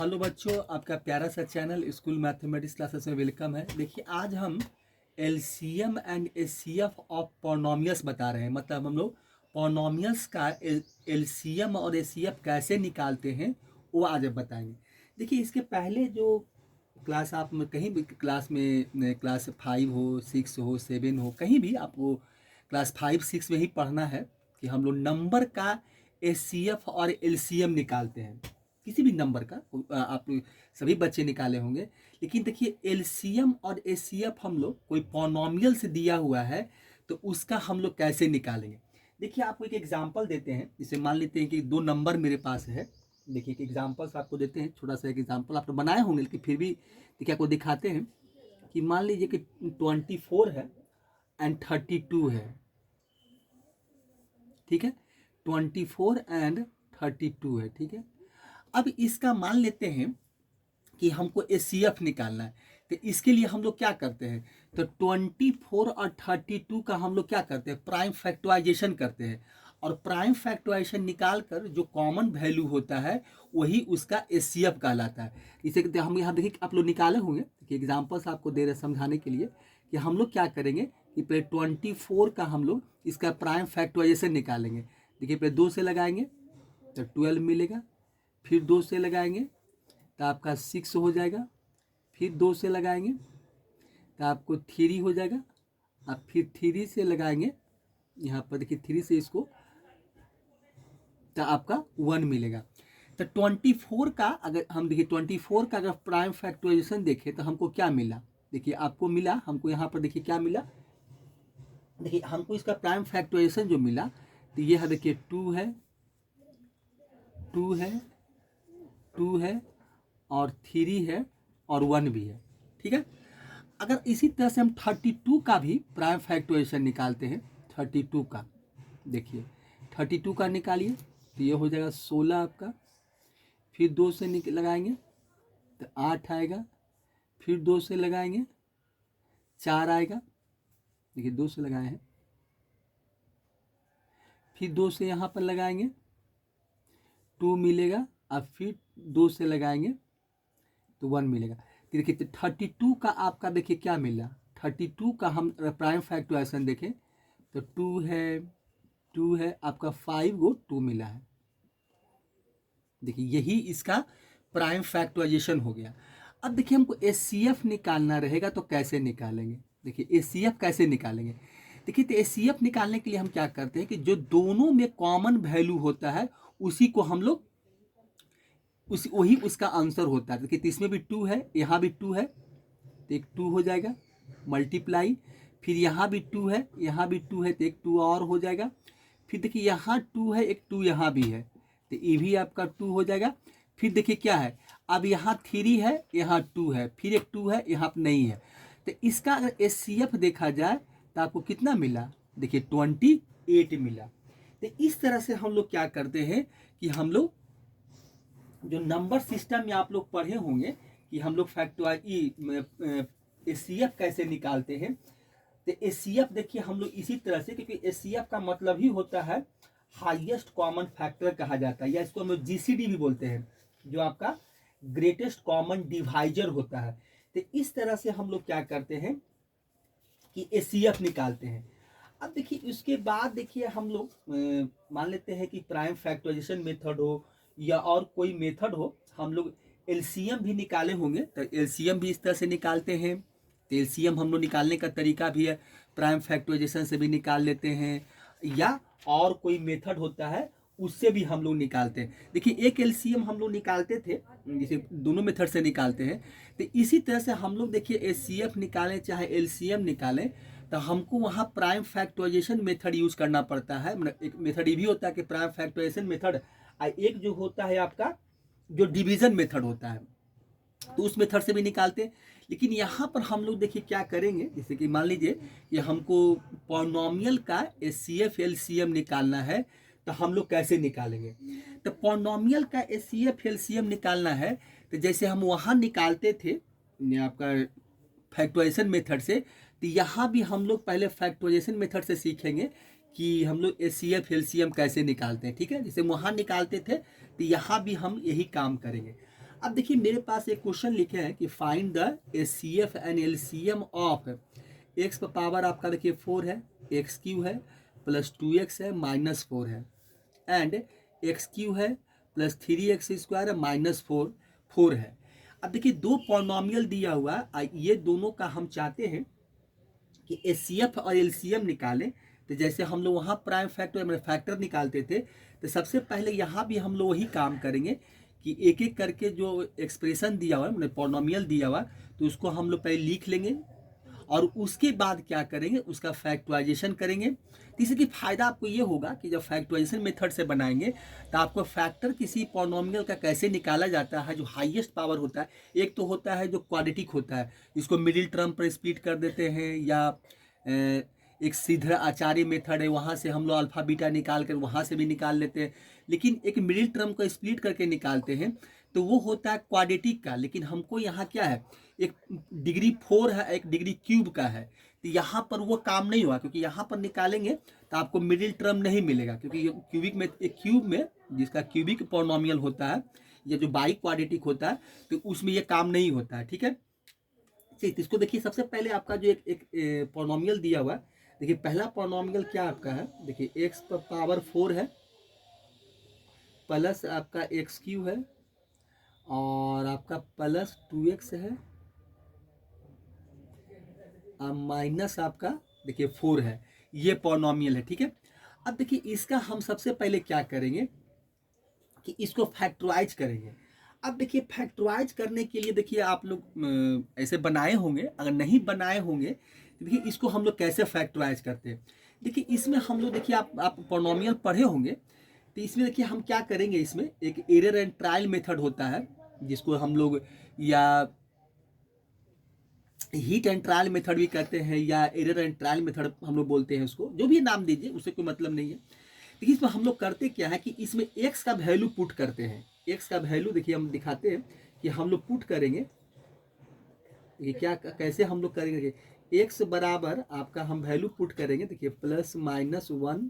Hello बच्चों, आपका प्यारा सा चैनल स्कूल मैथमेटिक्स क्लासेस में वेलकम है। देखिए आज हम LCM and HCF of polynomials बता रहे हैं। मतलब हम लोग पॉलिनॉमियल्स का एलसीएम और एचसीएफ कैसे निकालते हैं वो आज अब बताएंगे। देखिए इसके पहले जो क्लास आप में कहीं भी क्लास में क्लास 5 हो, 6 हो, 7 हो, कहीं भी आपको क्लास 5 6 में ही पढ़ना है कि हम लोग नंबर का एचसीएफ और एलसीएम निकालते हैं। किसी भी नंबर का आप सभी बच्चे निकाले होंगे। लेकिन देखिए एलसीएम और एचसीएफ हम लोग कोई पॉलिनॉमियल से दिया हुआ है तो उसका हम लोग कैसे निकालेंगे। देखिए आपको एक एग्जांपल देते हैं। जैसे मान लेते हैं कि दो नंबर मेरे पास है। देखिए एक एग्जांपल्स आपको देते हैं, छोटा सा एक एग्जांपल आप तो बनाए होंगे लेकिन फिर भी देखिए आपको दिखाते हैं कि मान लीजिए कि 24 है एंड 32 है। ठीक है, 24 एंड 32 है। ठीक है, अब इसका मान लेते हैं कि हमको एचसीएफ निकालना है। तो इसके लिए हम लोग क्या करते हैं, तो 24 और 32 का हम लोग क्या करते हैं, प्राइम फैक्टराइजेशन करते हैं। और प्राइम फैक्टराइजेशन निकाल कर जो कॉमन वैल्यू होता है वही उसका एचसीएफ कहलाता है। इसे हम यहाँ देखिए आप लोग निकाले होंगे कि एग्जाम्पल्स आपको दे रहे समझाने के लिए कि हम लोग क्या करेंगे कि पहले 24 का हम लोग इसका प्राइम फैक्टराइजेशन निकालेंगे। देखिए पहले 2 से लगाएंगे तो 12 मिलेगा, फिर 2 से लगाएंगे तो आपका 6 हो जाएगा, फिर 2 से लगाएंगे तो आपको 3 हो जाएगा। अब फिर 3 से लगाएंगे, यहाँ पर देखिए 3 से इसको तो आपका 1 मिलेगा। तो 24 का अगर हम देखिए 24 का अगर प्राइम फैक्टराइजेशन देखें तो हमको क्या मिला। देखिए आपको मिला, हमको यहाँ पर देखिए क्या मिला। देखिए हमको इसका प्राइम फैक्टराइजेशन जो मिला तो ये है, देखिए 2 है, 2 है, 2 है और 3 है और 1 भी है। ठीक है, अगर इसी तरह से हम 32 का भी प्राइम फैक्टराइजेशन निकालते हैं, 32 का देखिए 32 का निकालिए तो ये हो जाएगा 16 आपका। फिर 2 से लगाएंगे तो 8 आएगा, फिर 2 से लगाएंगे 4 आएगा। देखिए 2 से लगाए हैं, फिर 2 से यहाँ पर लगाएंगे 2 मिलेगा, अब फिर 2 से लगाएंगे तो 1 मिलेगा। देखिए 32 का आपका देखिए क्या मिला, 32 का हम प्राइम फैक्टराइजेशन देखें तो 2 है आपका 5 गो 2 मिला है। देखिए यही इसका प्राइम फैक्टराइजेशन हो गया। अब देखिए हमको एचसीएफ निकालना रहेगा तो कैसे निकालेंगे। देखिए एचसीएफ कैसे निकालेंगे। देखिए तो एचसीएफ निकालने के लिए हम क्या करते हैं कि जो दोनों में कॉमन वैल्यू होता है उसी को हम लोग उसी वही उसका आंसर होता है। देखिए तो इसमें भी 2 है, यहाँ भी 2 है तो एक 2 हो जाएगा मल्टीप्लाई, फिर यहाँ भी 2 है, यहाँ भी 2 है तो एक 2 और हो जाएगा। फिर देखिए यहाँ 2 है, एक 2 यहाँ भी है तो ये भी आपका 2 हो जाएगा। फिर देखिए क्या है, अब यहाँ 3 है, यहाँ 2 है, फिर एक 2 है, यहाँ पर नहीं है। तो इसका अगर एचसीएफ देखा जाए तो आपको कितना मिला, देखिए 28 मिला। तो इस तरह से हम लोग क्या करते हैं कि हम लोग जो नंबर सिस्टम में आप लोग पढ़े होंगे कि हम लोग एचसीएफ कैसे निकालते हैं। तो एचसीएफ देखिए हम लोग इसी तरह से, क्योंकि एचसीएफ का मतलब ही होता है हाईएस्ट कॉमन फैक्टर कहा जाता है, या इसको हम लोग जीसीडी भी बोलते हैं, जो आपका ग्रेटेस्ट कॉमन डिवाइजर होता है। तो इस तरह से हम लोग क्या करते हैं कि एचसीएफ निकालते हैं। अब देखिए उसके बाद देखिए हम लोग मान लेते हैं कि प्राइम फैक्टराइजेशन मेथड हो या और कोई मेथड हो, हम लोग एलसीएम भी निकाले होंगे। तो एलसीएम भी इस तरह से निकालते हैं। तो एलसीएम हम लोग निकालने का तरीका भी है, प्राइम फैक्टराइजेशन से भी निकाल लेते हैं, या और कोई मेथड होता है उससे भी हम लोग निकालते हैं। देखिए एक एलसीएम हम लोग निकालते थे, जैसे दोनों मेथड से निकालते हैं। तो इसी तरह से हम लोग देखिए एचसीएफ निकालें चाहे एलसीएम निकालें तो हमको वहाँ प्राइम फैक्टराइजेशन मेथड यूज करना पड़ता है। मतलब एक मेथड ये भी होता है कि प्राइम फैक्टराइजेशन मेथड, एक जो होता है आपका जो डिवीजन मेथड होता है तो उस मेथड से भी निकालते हैं। लेकिन यहाँ पर हम लोग देखिए क्या करेंगे, जैसे कि मान लीजिए कि हमको पॉलिनॉमियल का एचसीएफ एलसीएम निकालना है तो हम लोग कैसे निकालेंगे। तो पॉलिनॉमियल का एचसीएफ एलसीएम निकालना है तो जैसे हम वहाँ निकालते थे आपका फैक्टराइजेशन मेथड से, तो यहाँ भी हम लोग पहले फैक्टराइजेशन मेथड से सीखेंगे कि हम लोग एचसीएफ एलसीएम कैसे निकालते हैं। ठीक है, जैसे वहाँ निकालते थे तो यहाँ भी हम यही काम करेंगे। अब देखिए मेरे पास एक क्वेश्चन लिखे हैं कि find the HCF and LCM of x पर पावर आपका देखिए 4 है, एक्स क्यू है प्लस 2x है माइनस 4 है, एंड एक्स क्यू है प्लस 3x² है माइनस 4 है। अब देखिए दो पॉलिनोमियल दिया हुआ है, ये दोनों का हम चाहते हैं कि एचसीएफ और एलसीएम निकालें। तो जैसे हम लोग वहाँ प्राइम फैक्टर फैक्टर निकालते थे, तो सबसे पहले यहाँ भी हम लोग वही काम करेंगे कि एक एक करके जो एक्सप्रेशन दिया हुआ है मतलब पॉलिनोमियल दिया हुआ तो उसको हम लोग पहले लिख लेंगे और उसके बाद क्या करेंगे उसका फैक्टराइजेशन करेंगे। तो इससे कि फ़ायदा आपको ये होगा कि जब फैक्टराइजेशन मेथड से बनाएंगे तो आपको फैक्टर किसी पॉलिनोमियल का कैसे निकाला जाता है, जो हाईएस्ट पावर होता है। एक तो होता है जो क्वाड्रेटिक होता है, इसको मिडिल टर्म पर स्प्लिट कर देते हैं, या एक सीधा आचार्य मेथड है, वहाँ से हम लोग अल्फा बीटा निकाल कर वहाँ से भी निकाल लेते हैं। लेकिन एक मिडिल टर्म को स्प्लिट करके निकालते हैं तो वो होता है क्वाड्रेटिक का। लेकिन हमको यहाँ क्या है, एक डिग्री 4 है, एक डिग्री क्यूब का है, तो यहाँ पर वो काम नहीं हुआ, क्योंकि यहाँ पर निकालेंगे तो आपको मिडिल टर्म नहीं मिलेगा, क्योंकि क्यूबिक में एक क्यूब में जिसका क्यूबिक पॉलिनोमियल होता है या जो बाई क्वाड्रेटिक होता है तो उसमें ये काम नहीं होता है। ठीक है, चलिए इसको देखिए। सबसे पहले आपका जो एक पॉलिनोमियल दिया हुआ है, देखिए पहला पॉलिनोमियल क्या आपका है, देखिए एक्स पर पावर 4 है प्लस आपका एक्स क्यू है और आपका प्लस 2x है माइनस आपका देखिए 4 है, ये पॉलिनोमियल है। ठीक है, अब देखिए इसका हम सबसे पहले क्या करेंगे कि इसको फैक्टराइज करेंगे। अब देखिए फैक्टराइज करने के लिए देखिए आप लोग ऐसे बनाए होंगे, अगर नहीं बनाए होंगे तो देखिए इसको हम लोग कैसे फैक्टराइज करते हैं। देखिए इसमें हम लोग देखिए आप पॉलिनोमियल पढ़े होंगे, तो इसमें देखिए हम क्या करेंगे, इसमें एक एरर एंड ट्रायल मेथड होता है जिसको हम लोग या हीट एंड ट्रायल मेथड भी कहते हैं, या एरर एंड ट्रायल मेथड हम लोग बोलते हैं, उसको जो भी नाम दीजिए उससे कोई मतलब नहीं है। देखिए इसमें हम लोग करते क्या है कि इसमें एक्स का वैल्यू पुट करते हैं। एक्स का वैल्यू देखिए हम दिखाते हैं कि हम लोग पुट करेंगे, ये क्या कैसे हम लोग करेंगे, एक्स बराबर आपका हम वैल्यू पुट करेंगे, देखिए +-1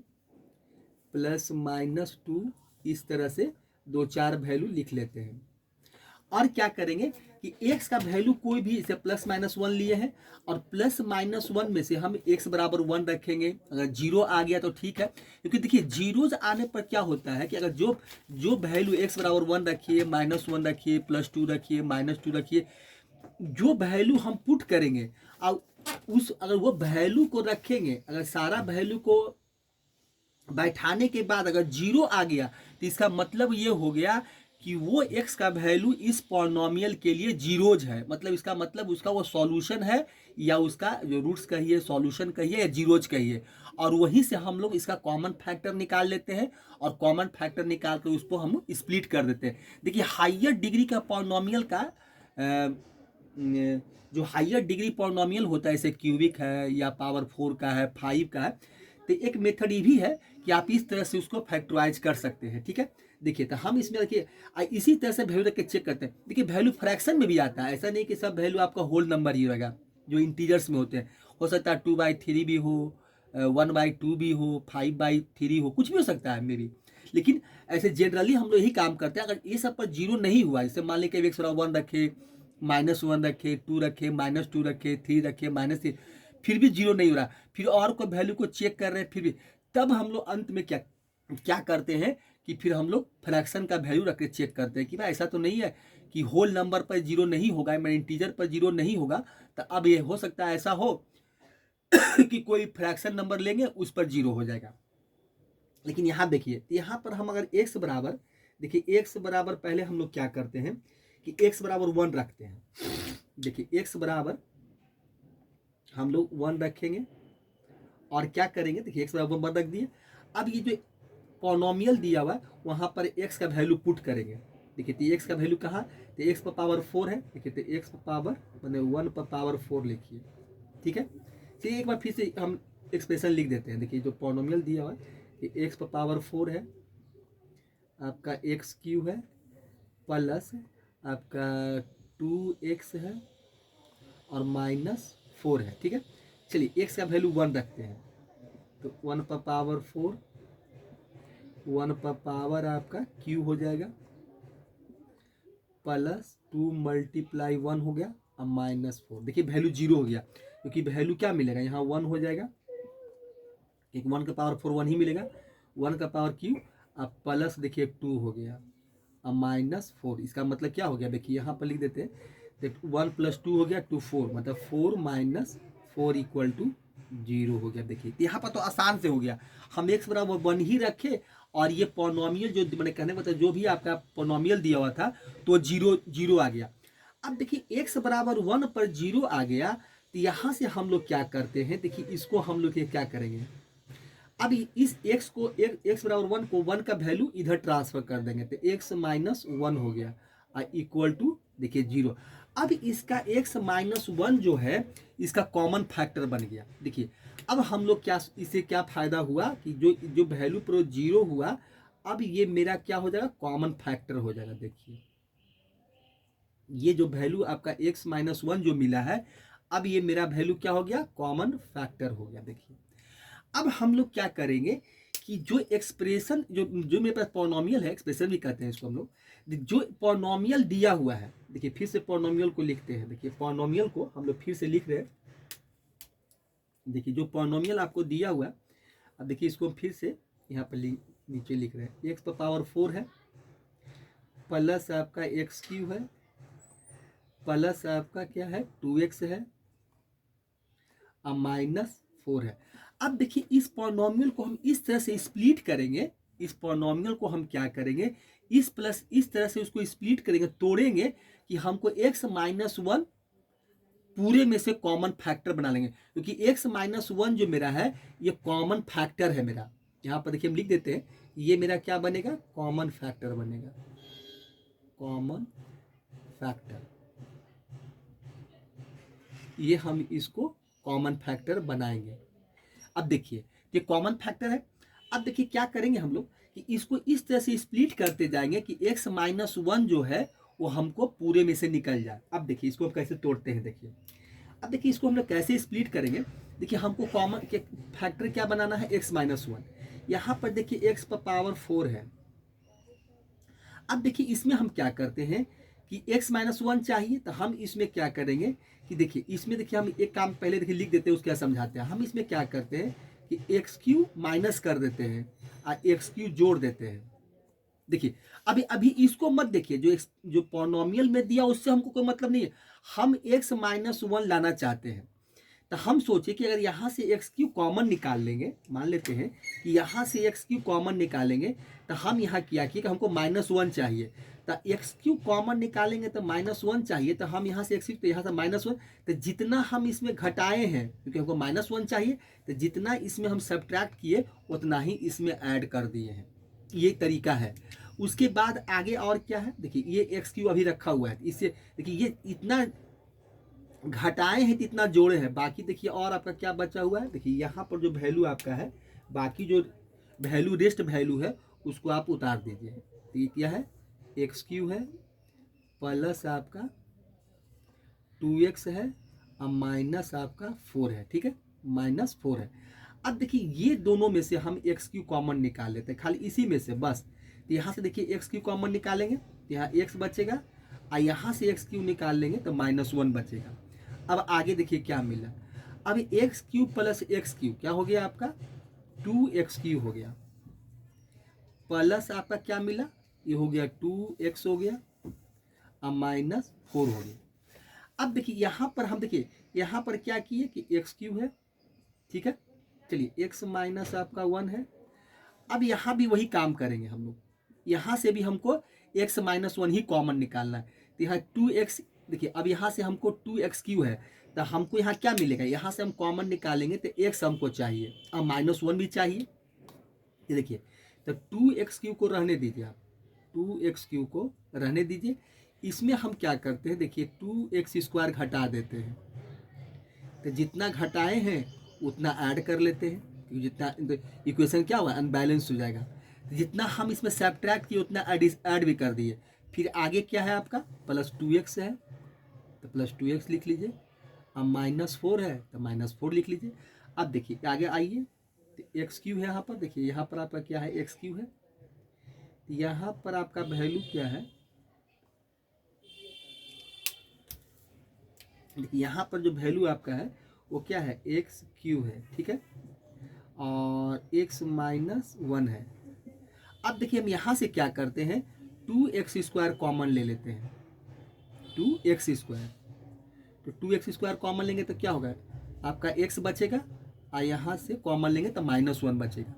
+-2, इस तरह से 2-4 वैल्यू लिख लेते हैं। और क्या करेंगे कि x का वैल्यू कोई भी, इसे +-1 लिए हैं और +-1 में से हम x बराबर 1 रखेंगे। अगर 0 आ गया तो ठीक है, क्योंकि देखिए जीरोज आने पर क्या होता है कि अगर जो वैल्यू x बराबर 1 रखिए, -1 रखिए, +2 रखिए, -2 रखिए, जो वैल्यू हम पुट करेंगे और अगर वो वैल्यू को रखेंगे, अगर सारा वैल्यू को बैठाने के बाद अगर 0 आ गया तो इसका मतलब ये हो गया कि वो x का वैल्यू इस पॉलिनोमियल के लिए जीरोज है। मतलब इसका मतलब उसका वो सॉल्यूशन है, या उसका जो रूट्स कहिए, सॉल्यूशन कहिए या जीरोज कहिए, और वहीं से हम लोग इसका कॉमन फैक्टर निकाल लेते हैं और कॉमन फैक्टर निकाल कर उसको हम स्प्लिट कर देते हैं। देखिए हाइयर डिग्री का पॉलिनोमियल का जो हाइयर डिग्री पॉलिनोमियल होता है, जैसे क्यूबिक है या पावर 4 का है, 5 का है, तो एक मेथड ये भी है कि आप इस तरह से उसको फैक्टराइज कर सकते हैं। ठीक है, देखिए तो हम इसमें देखिए इसी तरह से वैल्यू रख के चेक करते हैं। देखिए वैल्यू फ्रैक्शन में भी आता है, ऐसा नहीं कि सब वैल्यू आपका होल नंबर ही रहेगा, जो इंटीजर्स में होते हैं। हो सकता है 2/3 भी हो, 1/2 भी हो, 5/3 हो, कुछ भी हो सकता है मे बी। लेकिन ऐसे जनरली हम लोग यही काम करते हैं। अगर ये सब पर 0 नहीं हुआ, जैसे मान लीजिए x बराबर 1 रखे, -1 रखे, 2 रखे, -2 रखे, 3 रखे, -3, फिर भी 0 नहीं हो रहा, फिर और कोई वैल्यू को चेक कर रहे हैं फिर भी, तब हम लोग अंत में क्या क्या करते हैं कि फिर हम लोग फ्रैक्शन का वैल्यू रख के चेक करते हैं कि भाई ऐसा तो नहीं है कि होल नंबर पर 0 नहीं होगा, मैं इंटीजर पर 0 नहीं होगा। तो अब ये हो सकता है ऐसा हो कि कोई फ्रैक्शन नंबर लेंगे उस पर 0 हो जाएगा। लेकिन यहाँ देखिए, यहाँ पर हम अगर x बराबर, देखिए x बराबर पहले हम लोग क्या करते हैं कि x बराबर 1 रखते हैं। देखिए x बराबर हम लोग 1 रखेंगे और क्या करेंगे, देखिए x बराबर 1 रख दिए। अब ये जो पॉलिनोमियल दिया हुआ है वहाँ पर x का वैल्यू पुट करेंगे। देखिए तो x का वैल्यू कहाँ, तो x पर पावर 4 है। देखिए तो x पर पावर मैंने 1 पर पावर 4 लिखिए। ठीक है, चलिए एक बार फिर से हम एक्सप्रेशन लिख देते हैं। देखिए जो पॉलिनोमियल दिया हुआ है कि x पर पावर 4 है, आपका एक्स क्यू है, प्लस आपका 2x है और -4 है। ठीक है, चलिए x का वैल्यू 1 रखते हैं, तो 1 पर पावर 4, 1 पर पावर आपका q हो जाएगा प्लस 2 मल्टीप्लाई 1 हो गया, अब -4। देखिए वैल्यू 0 हो गया, क्योंकि वैल्यू क्या मिलेगा यहाँ 1 हो जाएगा, एक 1 का पावर 4 1 ही मिलेगा, 1 का पावर क्यू, अब प्लस देखिए 2 हो गया, अब -4। इसका मतलब क्या हो गया, देखिए यहाँ पर लिख देते हैं, देखिए 1 + 2 हो गया 2 4, मतलब 4 - 4 = 0 हो गया। देखिए यहाँ पर तो आसान से हो गया, हम x बराबर 1 ही रखे, और ये पोनोमियल जो मैंने कहने मतलब जो भी आपका पोनोमियल दिया हुआ था तो 0 0 आ गया। अब देखिए x बराबर 1 पर 0 आ गया, तो यहाँ से हम लोग क्या करते हैं, देखिए इसको हम लोग क्या करेंगे, अब इस x को x बराबर 1 को 1 का वैल्यू इधर ट्रांसफर कर देंगे, तो x - 1 हो गया इक्वल टू देखिए 0। अब इसका x - 1 जो है इसका कॉमन फैक्टर बन गया। देखिए अब हम लोग क्या, इससे क्या फायदा हुआ कि जो जो वैल्यू पर 0 हुआ, अब ये मेरा क्या हो जाएगा, कॉमन फैक्टर हो जाएगा। देखिए ये जो वैल्यू आपका x - 1 जो मिला है, अब ये मेरा वैल्यू क्या हो गया, कॉमन फैक्टर हो गया। देखिए अब हम लोग क्या करेंगे कि जो एक्सप्रेशन जो जो मेरे पास पोनोमियल है, एक्सप्रेशन भी कहते हैं इसको हम लोग, जो पोनोमियल दिया हुआ है, देखिए फिर से पोनोमियल को लिखते हैं। देखिए पोनोमियल को हम लोग फिर से लिख रहे हैं, देखिए जो पोनोमियल आपको दिया हुआ है, अब देखिए इसको फिर से यहाँ पर नीचे लिख रहे हैं, x पर पावर 4 है, प्लस आपका x³ है, प्लस आपका क्या है 2x है, अब -4 है। अब देखिए इस पोनोमियल को हम इस तरह से स्प्लिट करेंगे, इस पोनोमियल को हम क्या करेंगे, इस प्लस इस तरह से उसको स्प्लिट करेंगे, तोड़ेंगे कि हमको x - 1 पूरे में से कॉमन फैक्टर बना लेंगे, क्योंकि x - 1 जो मेरा है ये कॉमन फैक्टर है मेरा। यहाँ पर देखिए हम लिख देते हैं, ये मेरा क्या बनेगा, कॉमन फैक्टर बनेगा, कॉमन फैक्टर, ये हम इसको कॉमन फैक्टर बनाएंगे। अब देखिए ये कॉमन फैक्टर है। अब देखिए क्या करेंगे हम लोग कि इसको इस तरह से स्प्लिट करते जाएंगे कि x - 1 जो है वो हमको पूरे में से निकल जाए। अब देखिए इसको हम कैसे तोड़ते हैं, देखिए अब देखिए इसको हम लोग कैसे स्प्लिट करेंगे। देखिए हमको कॉमन फैक्टर क्या बनाना है, x - 1। यहाँ पर देखिए x पर पावर 4 है। अब देखिए इसमें हम क्या करते हैं कि x - 1 चाहिए, तो हम इसमें क्या करेंगे कि देखिए इसमें देखिए हम एक काम पहले देखिए लिख देते हैं, उसके समझाते हैं। हम इसमें क्या करते हैं कि x³ माइनस कर देते हैं और x³ जोड़ देते हैं। देखिए अभी अभी इसको मत देखिए, जो पोनोमियल में दिया उससे हमको कोई मतलब नहीं है, हम x - 1 लाना चाहते हैं। तो हम सोचे कि अगर यहाँ से x³ कॉमन निकाल लेंगे, मान लेते हैं कि यहाँ से x³ कॉमन निकालेंगे, तो हम यहाँ क्या किए कि हमको -1 चाहिए, तो x³ कॉमन निकालेंगे तो -1 चाहिए, तो हम यहाँ से x³ तो यहाँ से -1, तो जितना हम इसमें घटाए हैं, क्योंकि हमको -1 चाहिए, तो जितना इसमें हम सब्ट्रैक्ट किए उतना ही इसमें ऐड कर दिए हैं। ये तरीका है। उसके बाद आगे और क्या है, देखिए ये x³ अभी रखा हुआ है, इससे देखिए ये इतना घटाए हैं तो इतना जोड़े हैं, बाकी देखिए और आपका क्या बचा हुआ है। देखिए यहाँ पर जो वैल्यू आपका है, बाकी जो वैल्यू रेस्ट वैल्यू है उसको आप उतार दीजिए। तो ये क्या है, x³ है, प्लस आपका 2x है, और माइनस आपका 4 है, ठीक है, -4 है। अब देखिए ये दोनों में से हम x³ कॉमन निकाल लेते हैं, खाली इसी में से बस। तो यहाँ से देखिए x³ कॉमन निकालेंगे तो यहाँ x बचेगा, और यहाँ से x³ निकाल लेंगे तो -1 बचेगा। अब आगे देखिए क्या मिला, अब x³ प्लस x³ क्या हो गया आपका 2x³ हो गया, प्लस आपका क्या मिला, ये हो गया 2x हो गया, अब -4 हो गया। अब देखिए यहाँ पर हम देखिए यहाँ पर क्या किए कि x³ है, ठीक है, चलिए x माइनस आपका 1 है। अब यहाँ भी वही काम करेंगे हम लोग, यहाँ से भी हमको x - 1 ही कॉमन निकालना है। तो यहाँ 2x, देखिए अब यहाँ से हमको 2x³ है, तो हमको यहाँ क्या मिलेगा, यहाँ से हम कॉमन निकालेंगे तो x हमको चाहिए, अब -1 भी चाहिए। ये देखिए तो 2x³ को रहने दीजिए, आप 2x³ को रहने दीजिए। इसमें हम क्या करते हैं, देखिए 2x² घटा देते हैं, तो जितना घटाए हैं उतना ऐड कर लेते हैं, क्योंकि जितना इक्वेशन क्या हुआ अनबैलेंस हो जाएगा। जितना हम इसमें सब्ट्रैक्ट किए उतना ऐड भी कर दिए। फिर आगे क्या है आपका +2x है, तो +2x लिख लीजिए, अब -4 है तो -4 लिख लीजिए। अब देखिए आगे आइए, तो x³ है यहाँ पर, देखिए यहाँ पर आपका क्या है x³ है, यहाँ पर आपका वैल्यू क्या है देखिए यहाँ पर जो वैल्यू आपका है वो क्या है, एक्स क्यू है, ठीक है, और एक्स माइनस वन है। अब देखिए हम यहाँ से क्या करते हैं, 2x² कॉमन ले लेते हैं, 2x²। तो 2x² कॉमन लेंगे तो क्या होगा, आपका x बचेगा, और यहाँ से कॉमन लेंगे तो -1 बचेगा।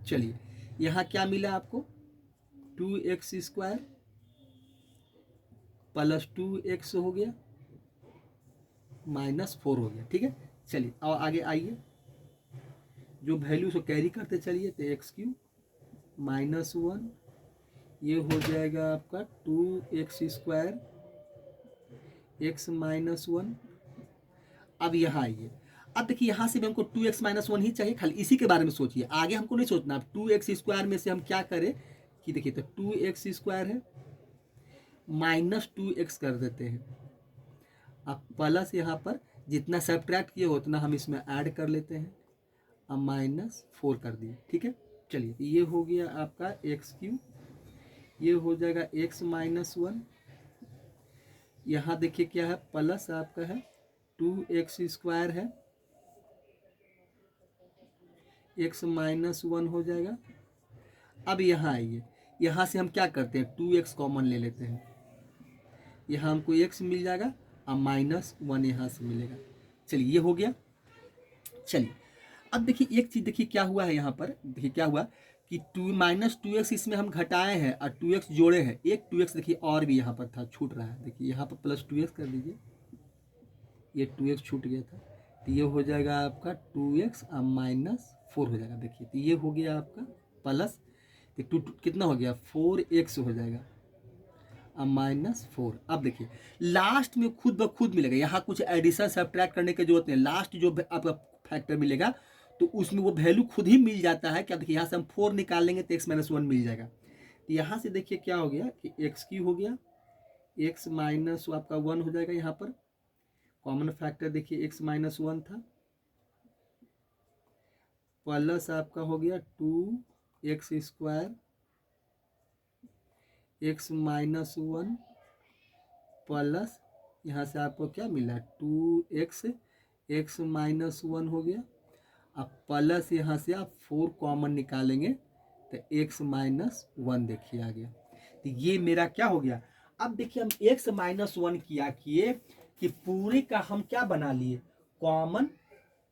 चलिए यहाँ क्या मिला आपको, 2x² प्लस 2x हो गया, -4 हो गया, ठीक है। चलिए और आगे आइए, जो वैल्यू को कैरी करते चलिए, तो x³ -1, ये हो जाएगा आपका 2x², x -1। अब यहाँ आइए, अब देखिए यहाँ से भी हमको 2x -1 ही चाहिए, खाली इसी के बारे में सोचिए, आगे हमको नहीं सोचना। अब 2x² में से हम क्या करें कि देखिए, तो 2x² है, -2x कर देते हैं, अब प्लस यहाँ पर जितना सब्ट्रैक्ट किए उतना हम इसमें ऐड कर लेते हैं, अब -4 कर दिए, ठीक है। चलिए ये हो गया आपका x³, ये हो जाएगा x -1, यहाँ देखिए क्या है, प्लस आपका है 2x² है, x -1 हो जाएगा। अब यहाँ आइए, यहाँ से हम क्या करते हैं, 2x कॉमन ले लेते हैं, यहाँ हमको x मिल जाएगा और -1 यहाँ से मिलेगा। चलिए ये हो गया। चलिए अब देखिए एक चीज़, देखिए क्या हुआ है यहाँ पर, देखिए क्या हुआ कि -2x इसमें हम घटाए हैं और 2x जोड़े हैं, एक 2x देखिए और भी यहाँ पर था, छूट रहा है, देखिए यहाँ पर +2x कर दीजिए, ये 2x छूट गया था, तो ये हो जाएगा आपका 2x और -4 हो जाएगा। देखिए तो ये हो गया आपका प्लस, तो कितना हो गया, 4x हो जाएगा और -4। अब देखिए लास्ट में खुद ब खुद मिलेगा, यहाँ कुछ एडिशन सब्ट्रैक्ट करने की जरूरत नहीं, लास्ट जो आपका फैक्टर मिलेगा तो उसमें वो वैल्यू खुद ही मिल जाता है। क्या देखिए यहाँ से हम 4 निकाल लेंगे तो x -1 मिल जाएगा। तो यहाँ से देखिए क्या हो गया कि x³ हो गया, x - आपका 1 हो जाएगा, यहाँ पर कॉमन फैक्टर देखिए x -1 था, प्लस आपका हो गया 2x² x -1 प्लस यहाँ से आपको क्या मिला 2x x -1 हो गया, अब प्लस यहाँ से आप 4 कॉमन निकालेंगे तो x -1 देखिए आ गया। तो ये मेरा क्या हो गया। अब देखिए हम x -1 किया किए कि पूरे का हम क्या बना लिए, कॉमन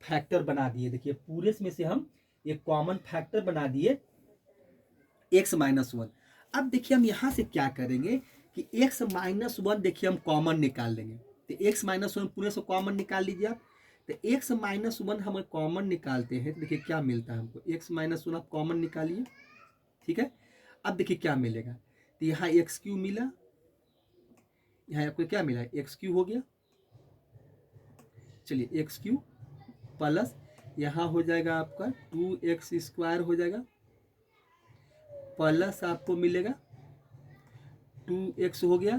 फैक्टर बना दिए। देखिए पूरे में से हम एक कॉमन फैक्टर बना दिए x -1। अब देखिए हम यहाँ से क्या करेंगे कि x -1 देखिए हम कॉमन निकाल लेंगे, तो x -1 पूरे से कॉमन निकाल लीजिए आप। तो x -1 हम कॉमन निकालते हैं तो देखिए क्या मिलता है हमको, x -1 आप कॉमन निकालिए, ठीक है। अब देखिए क्या मिलेगा, तो यहाँ x³ मिला, यहाँ आपको क्या मिला, x³ हो गया। चलिए x³ प्लस यहाँ हो जाएगा आपका 2x² हो जाएगा, प्लस आपको मिलेगा 2x हो गया,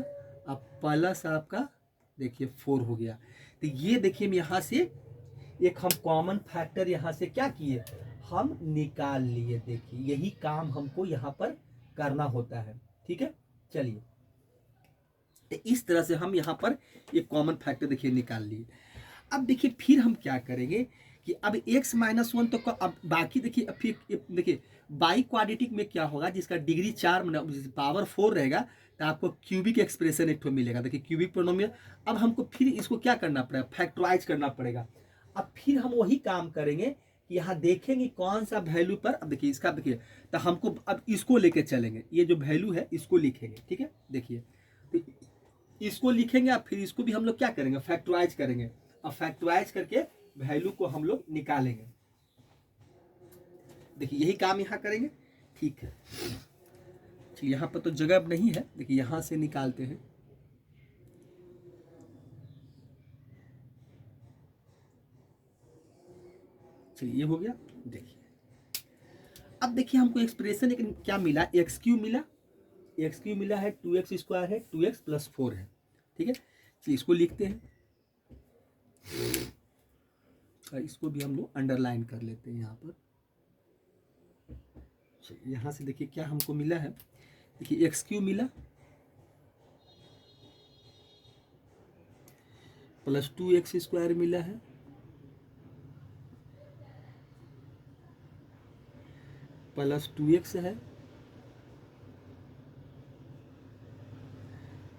अब प्लस आपका देखिए 4 हो गया। तो ये देखिए यहाँ से एक हम कॉमन फैक्टर यहाँ से क्या किए, हम निकाल लिए। देखिए यही काम हमको यहाँ पर करना होता है, ठीक है। चलिए तो इस तरह से हम यहाँ पर एक कॉमन फैक्टर देखिए निकाल लिए। अब देखिए फिर हम क्या करेंगे कि अब x -1 तो अब बाकी देखिए, फिर देखिए बाई क्वाड्रेटिक में क्या होगा, जिसका डिग्री 4 पावर 4 रहेगा तो आपको क्यूबिक एक्सप्रेशन एक मिलेगा। देखिए क्यूबिक पोलिनोमियल। अब हमको फिर इसको क्या करना पड़ेगा, फैक्टराइज करना पड़ेगा। अब फिर हम वही काम करेंगे कि यहाँ देखेंगे कौन सा वैल्यू पर, अब देखिए इसका देखिए, तो हमको अब इसको लेके चलेंगे, ये जो वैल्यू है इसको लिखेंगे, ठीक है। देखिए तो इसको लिखेंगे, अब फिर इसको भी हम लोग क्या करेंगे, फैक्टराइज करेंगे, और फैक्टराइज करके वैल्यू को हम लोग निकालेंगे। देखिए यही काम यहाँ करेंगे, ठीक है। चलिए यहाँ पर तो जगह अब नहीं है, देखिए यहाँ से निकालते हैं। चलिए ये हो गया। देखिए अब देखिए हमको एक्सप्रेशन एक क्या मिला, x³ मिला, x³ मिला है 2x² है, 2x + 4 है, ठीक है। चलिए इसको लिखते हैं, और इसको भी हम लोग अंडरलाइन कर लेते हैं यहाँ पर। चलिए यहाँ से देखिए क्या हमको मिला है, देखिए x³ मिला, प्लस 2x² मिला है, प्लस 2x है,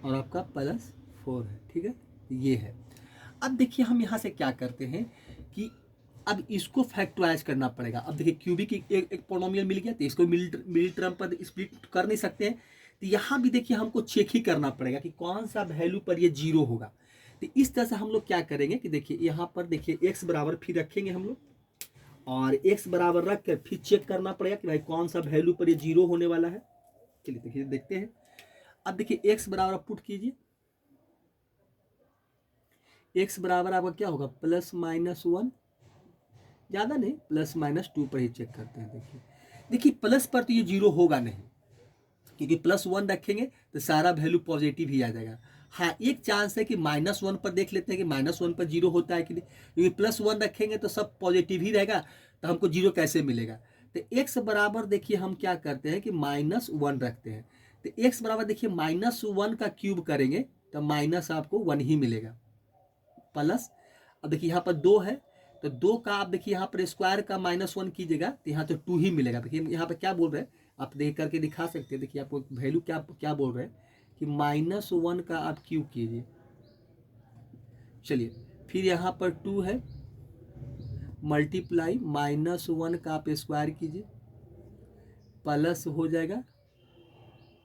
और आपका प्लस 4 है। ठीक है, ये है। अब देखिए हम यहाँ से क्या करते हैं कि अब इसको फैक्टराइज करना पड़ेगा। अब देखिए क्यूबिक एक पोलिनोमियल मिल गया, तो इसको मिडिल टर्म पर स्प्लिट कर नहीं सकते हैं, तो यहाँ भी देखिए हमको चेक ही करना पड़ेगा कि कौन सा वैल्यू पर ये 0 होगा। तो इस तरह से हम लोग क्या करेंगे कि देखिए यहाँ पर देखिए x बराबर फिर रखेंगे हम लोग, और x बराबर रख कर फिर चेक करना पड़ेगा कि भाई कौन सा वैल्यू पर ये 0 होने वाला है। चलिए देखिए देखते हैं। अब देखिए x बराबर पुट कीजिए, x बराबर आपका क्या होगा +-1, ज़्यादा नहीं, +-2 पर ही चेक करते हैं। देखिए प्लस पर तो ये 0 होगा नहीं, क्योंकि +1 रखेंगे तो सारा वैल्यू पॉजिटिव ही आ जाएगा। हाँ, एक चांस है कि -1 पर देख लेते हैं कि -1 पर 0 होता है कि नहीं, क्योंकि +1 रखेंगे तो सब पॉजिटिव ही रहेगा, तो हमको 0 कैसे मिलेगा। तो x बराबर देखिए हम क्या करते हैं कि -1 रखते हैं। तो x बराबर देखिए -1 का क्यूब करेंगे तो माइनस आपको 1 ही मिलेगा, प्लस अब देखिए यहाँ पर 2 है, तो 2 का आप देखिए यहाँ पर स्क्वायर का -1 कीजिएगा तो यहाँ तो 2 ही मिलेगा। देखिए यहाँ पर क्या बोल रहे हैं, आप देख करके दिखा सकते हैं। देखिए आपको वैल्यू क्या क्या बोल रहे हैं कि -1 का आप क्यूब कीजिए। चलिए फिर यहाँ पर 2 है, मल्टीप्लाई -1 का आप स्क्वायर कीजिए, प्लस हो जाएगा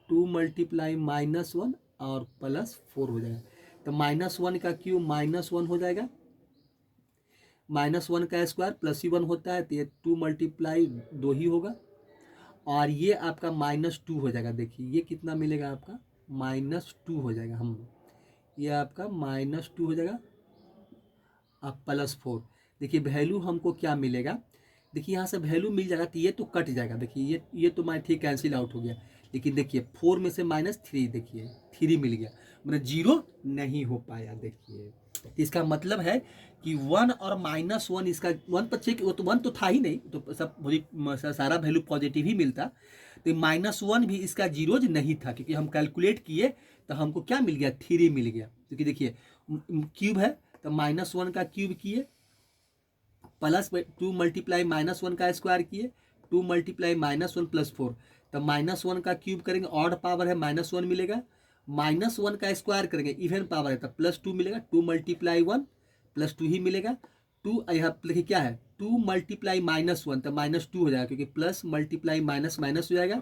2 मल्टीप्लाई -1 और +4 हो जाएगा। तो -1 का क्यूब -1 हो जाएगा, -1 का स्क्वायर +1 होता है, तो ये 2 मल्टीप्लाई 2 ही होगा, और ये आपका -2 हो जाएगा। देखिए ये कितना मिलेगा आपका -2 हो जाएगा, हम ये आपका -2 हो जाएगा, अब +4। देखिए वैल्यू हमको क्या मिलेगा, देखिए यहाँ से वैल्यू मिल जाएगा, तो ये तो कट जाएगा। देखिए ये तो मैं ठीक कैंसिल आउट हो गया, लेकिन देखिए 4 में से -3, देखिए 3 मिल गया, मतलब 0 नहीं हो पाया। देखिए तो इसका मतलब है कि 1 और -1, इसका 1 पर चेक, वो तो 1 तो था ही नहीं, तो सब सारा वैल्यू पॉजिटिव ही मिलता, तो -1 भी इसका 0 नहीं था, क्योंकि हम कैलकुलेट किए तो हमको क्या मिल गया 3 मिल गया। क्योंकि देखिए क्यूब है तो -1 का क्यूब किए, +2 मल्टीप्लाई -1 का स्क्वायर किए, 2 मल्टीप्लाई -1 +4, तो -1 का क्यूब करेंगे, ऑड पावर है -1 मिलेगा, -1 का स्क्वायर करेंगे इवन पावर है तो +2 मिलेगा, 2 मल्टीप्लाई 1 +2 ही मिलेगा। 2 यहाँ देखिए क्या है 2 मल्टीप्लाई -1 तो -2 हो जाएगा, क्योंकि प्लस मल्टीप्लाई माइनस माइनस हो जाएगा,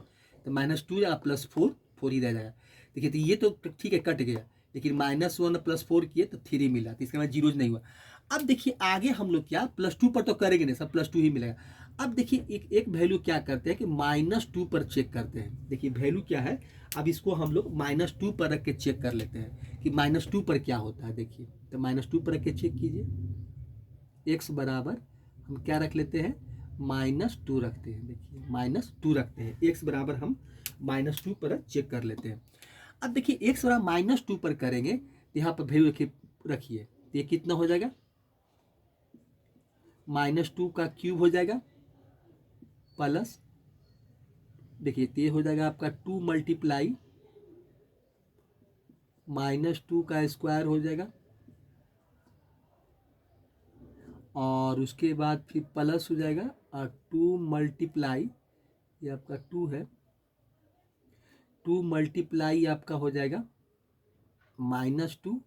तो -2 या +4 4 ही रह जाएगा। देखिए तो ये तो ठीक है कट गया, लेकिन -1 +4 किए तो 3 मिला, तो इसका मतलब 0 नहीं हुआ। अब देखिए आगे हम लोग क्या +2 पर तो करेंगे नहीं, सब +2 ही मिलेगा। अब देखिए एक वैल्यू क्या करते हैं कि -2 पर चेक करते हैं। देखिए वैल्यू क्या है, अब इसको हम लोग -2 पर रख के चेक कर लेते हैं कि -2 पर क्या होता है। देखिए तो -2 पर रख के चेक कीजिए, x बराबर हम क्या रख लेते हैं -2 रखते हैं। देखिए -2 रखते हैं, x बराबर हम -2 पर चेक कर लेते हैं। अब देखिए x बराबर -2 पर करेंगे तो यहाँ पर वैल्यू रखिए, तो ये कितना हो जाएगा -2 का क्यूब हो जाएगा, प्लस देखिए तो ये हो जाएगा आपका 2 मल्टीप्लाई -2 का स्क्वायर हो जाएगा, और उसके बाद फिर प्लस हो जाएगा, और 2 मल्टीप्लाई ये आपका 2 है, 2 मल्टीप्लाई आपका हो जाएगा -2,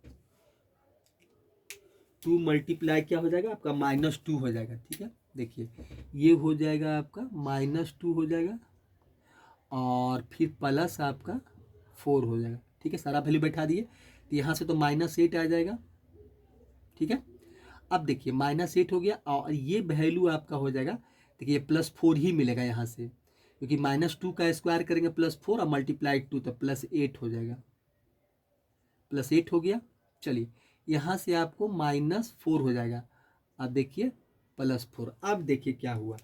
2 मल्टीप्लाई क्या हो जाएगा आपका -2 हो जाएगा। ठीक है, देखिए ये हो जाएगा आपका -2 हो जाएगा, और फिर प्लस आपका 4 हो जाएगा। ठीक है, सारा वैल्यू बैठा दिए, तो यहाँ से तो -8 आ जाएगा। ठीक है, अब देखिए -8 हो गया, और ये वैल्यू आपका हो जाएगा, देखिए +4 ही मिलेगा यहाँ से, क्योंकि -2 का स्क्वायर करेंगे +4 और मल्टीप्लाई 2 तो +8 हो जाएगा, +8 हो गया। चलिए यहाँ से आपको -4 हो जाएगा, अब देखिए +4। अब देखिए क्या हुआ,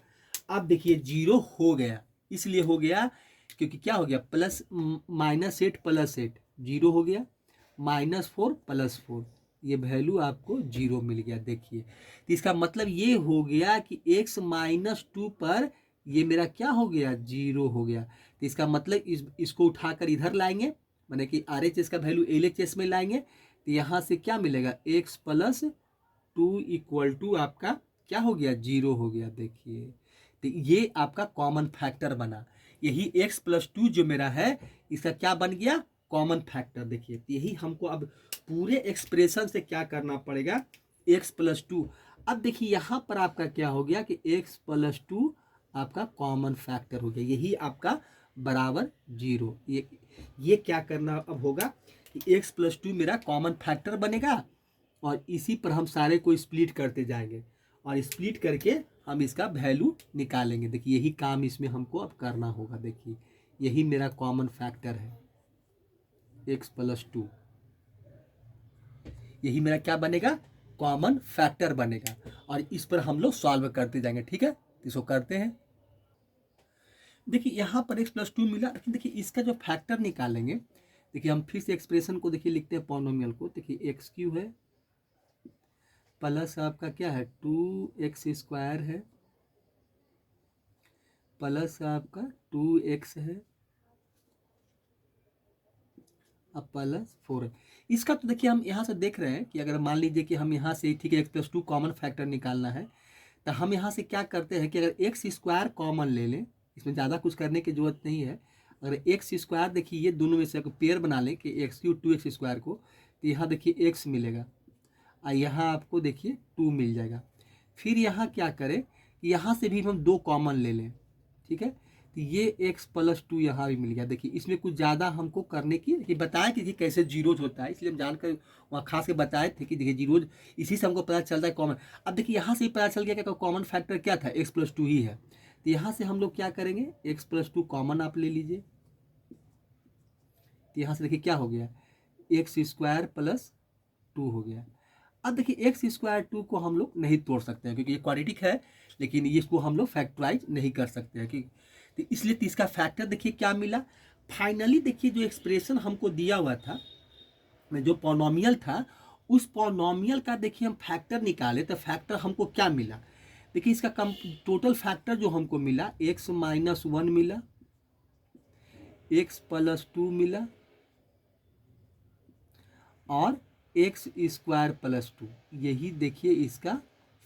अब देखिए 0 हो गया, इसलिए हो गया क्योंकि क्या हो गया -8 +8 0 हो गया, -4 +4 ये वैल्यू आपको 0 मिल गया। देखिए तो इसका मतलब ये हो गया कि x -2 पर ये मेरा क्या हो गया 0 हो गया। तो इसका मतलब इसको उठाकर इधर लाएंगे, माने कि RHS का वैल्यू LHS में लाएंगे, तो तो यहाँ से क्या मिलेगा, x प्लस 2 इक्वल टू आपका क्या हो गया, 0 हो गया। देखिए तो ये आपका कॉमन फैक्टर बना, यही x प्लस 2 जो मेरा है इसका क्या बन गया, कॉमन फैक्टर। देखिए तो यही हमको अब पूरे एक्सप्रेशन से क्या करना पड़ेगा, x प्लस 2। अब देखिए यहाँ पर आपका क्या हो गया कि x प्लस 2 आपका कॉमन फैक्टर हो गया, यही आपका बराबर 0। ये क्या करना अब होगा कि x प्लस 2 मेरा कॉमन फैक्टर बनेगा और इसी पर हम सारे को स्प्लिट करते जाएंगे और स्प्लिट करके हम इसका वैल्यू निकालेंगे। देखिए यही काम इसमें हमको अब करना होगा। देखिए यही मेरा कॉमन फैक्टर है x प्लस 2, यही मेरा क्या बनेगा, कॉमन फैक्टर बनेगा और इस पर हम लोग सॉल्व करते जाएंगे। ठीक है, इसको करते हैं। देखिए यहाँ पर x प्लस 2 मिला, लेकिन देखिए इसका जो फैक्टर निकालेंगे, देखिए हम फिर से एक्सप्रेशन को देखिए लिखते हैं पॉलिनोमियल को। देखिए एक्स क्यू है प्लस आपका क्या है 2x स्क्वायर है प्लस आपका 2x है अब प्लस 4 है। इसका तो देखिए हम यहाँ से देख रहे हैं कि अगर मान लीजिए कि हम यहाँ से ठीक है x प्लस 2 कॉमन फैक्टर निकालना है, तो हम यहाँ से क्या करते हैं कि अगर एक्स स्क्वायर कॉमन ले लें, इसमें ज़्यादा कुछ करने की जरूरत नहीं है। अगर एक्स स्क्वायर देखिए ये दोनों में से अगर पेयर बना लें कि एक्स क्यू 2x स्क्वायर को, तो यहाँ देखिए x मिलेगा और यहाँ आपको देखिए 2 मिल जाएगा। फिर यहाँ क्या करें, यहाँ से भी हम 2 कॉमन ले लें, ठीक है, तो ये x प्लस 2 यहाँ भी मिल गया। देखिए इसमें कुछ ज़्यादा हमको करने की, देखिए बताया कि कैसे जीरोज होता है, इसलिए हम जानकर वहाँ खास के बताए थे कि देखिए जीरोज इसी से हमको पता चलता है कॉमन। अब देखिए यहाँ से ही पता चल गया कि कॉमन फैक्टर क्या था, x प्लस 2 ही है। तो यहाँ से हम लोग क्या करेंगे, x प्लस 2 कॉमन आप ले लीजिए, तो यहाँ से देखिए क्या हो गया, एक्स स्क्वायर प्लस 2 हो गया। अब देखिए एक्स स्क्वायर 2 को हम लोग नहीं तोड़ सकते हैं क्योंकि ये क्वाड्रेटिक है, लेकिन इसको हम लोग फैक्टराइज नहीं कर सकते हैं कि, तो इसलिए इसका फैक्टर देखिए क्या मिला। फाइनली देखिए जो एक्सप्रेशन हमको दिया हुआ था, जो पॉलिनोमियल था, उस पॉलिनोमियल का देखिए हम फैक्टर निकाले तो फैक्टर हमको क्या मिला। देखिए इसका टोटल फैक्टर जो हमको मिला, x माइनस 1 मिला, x प्लस 2 मिला और एक्स स्क्वायर प्लस 2, यही देखिए इसका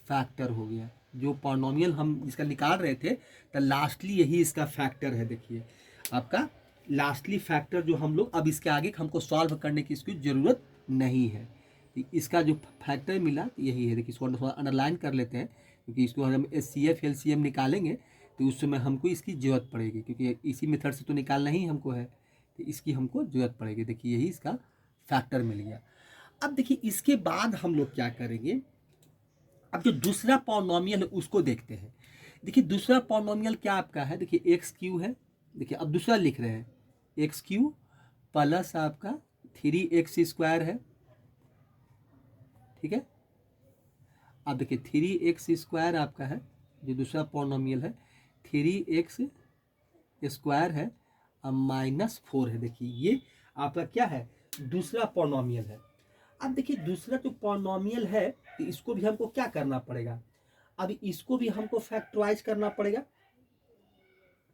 फैक्टर हो गया। जो पॉलिनोमियल हम इसका निकाल रहे थे तो लास्टली यही इसका फैक्टर है। देखिए आपका लास्टली फैक्टर जो हम लोग, अब इसके आगे हमको सॉल्व करने की इसकी ज़रूरत नहीं है। तो इसका जो फैक्टर मिला यही है। देखिए इसको थोड़ा अंडरलाइन कर लेते हैं क्योंकि इसको हम HCF LCM निकालेंगे तो उस समय हमको इसकी ज़रूरत पड़ेगी, क्योंकि इसी मेथड से तो निकालना ही हमको है, तो इसकी हमको ज़रूरत पड़ेगी। देखिए यही इसका फैक्टर मिल गया। अब देखिए इसके बाद हम लोग क्या करेंगे, अब जो दूसरा पॉलिनोमियल है उसको देखते हैं। देखिए दूसरा पॉलिनोमियल क्या आपका है, देखिए एक्स क्यू है। देखिए अब दूसरा लिख रहे हैं एक्स क्यू प्लस आपका 3x स्क्वायर है, ठीक है। अब देखिए 3x स्क्वायर आपका है, जो दूसरा पॉलिनोमियल है 3x स्क्वायर है और माइनस 4 है। देखिए ये आपका क्या है, दूसरा पॉलिनोमियल है। अब देखिए दूसरा जो पॉलिनोमियल है तो इसको भी हमको क्या करना पड़ेगा, अब इसको भी हमको फैक्टराइज करना पड़ेगा।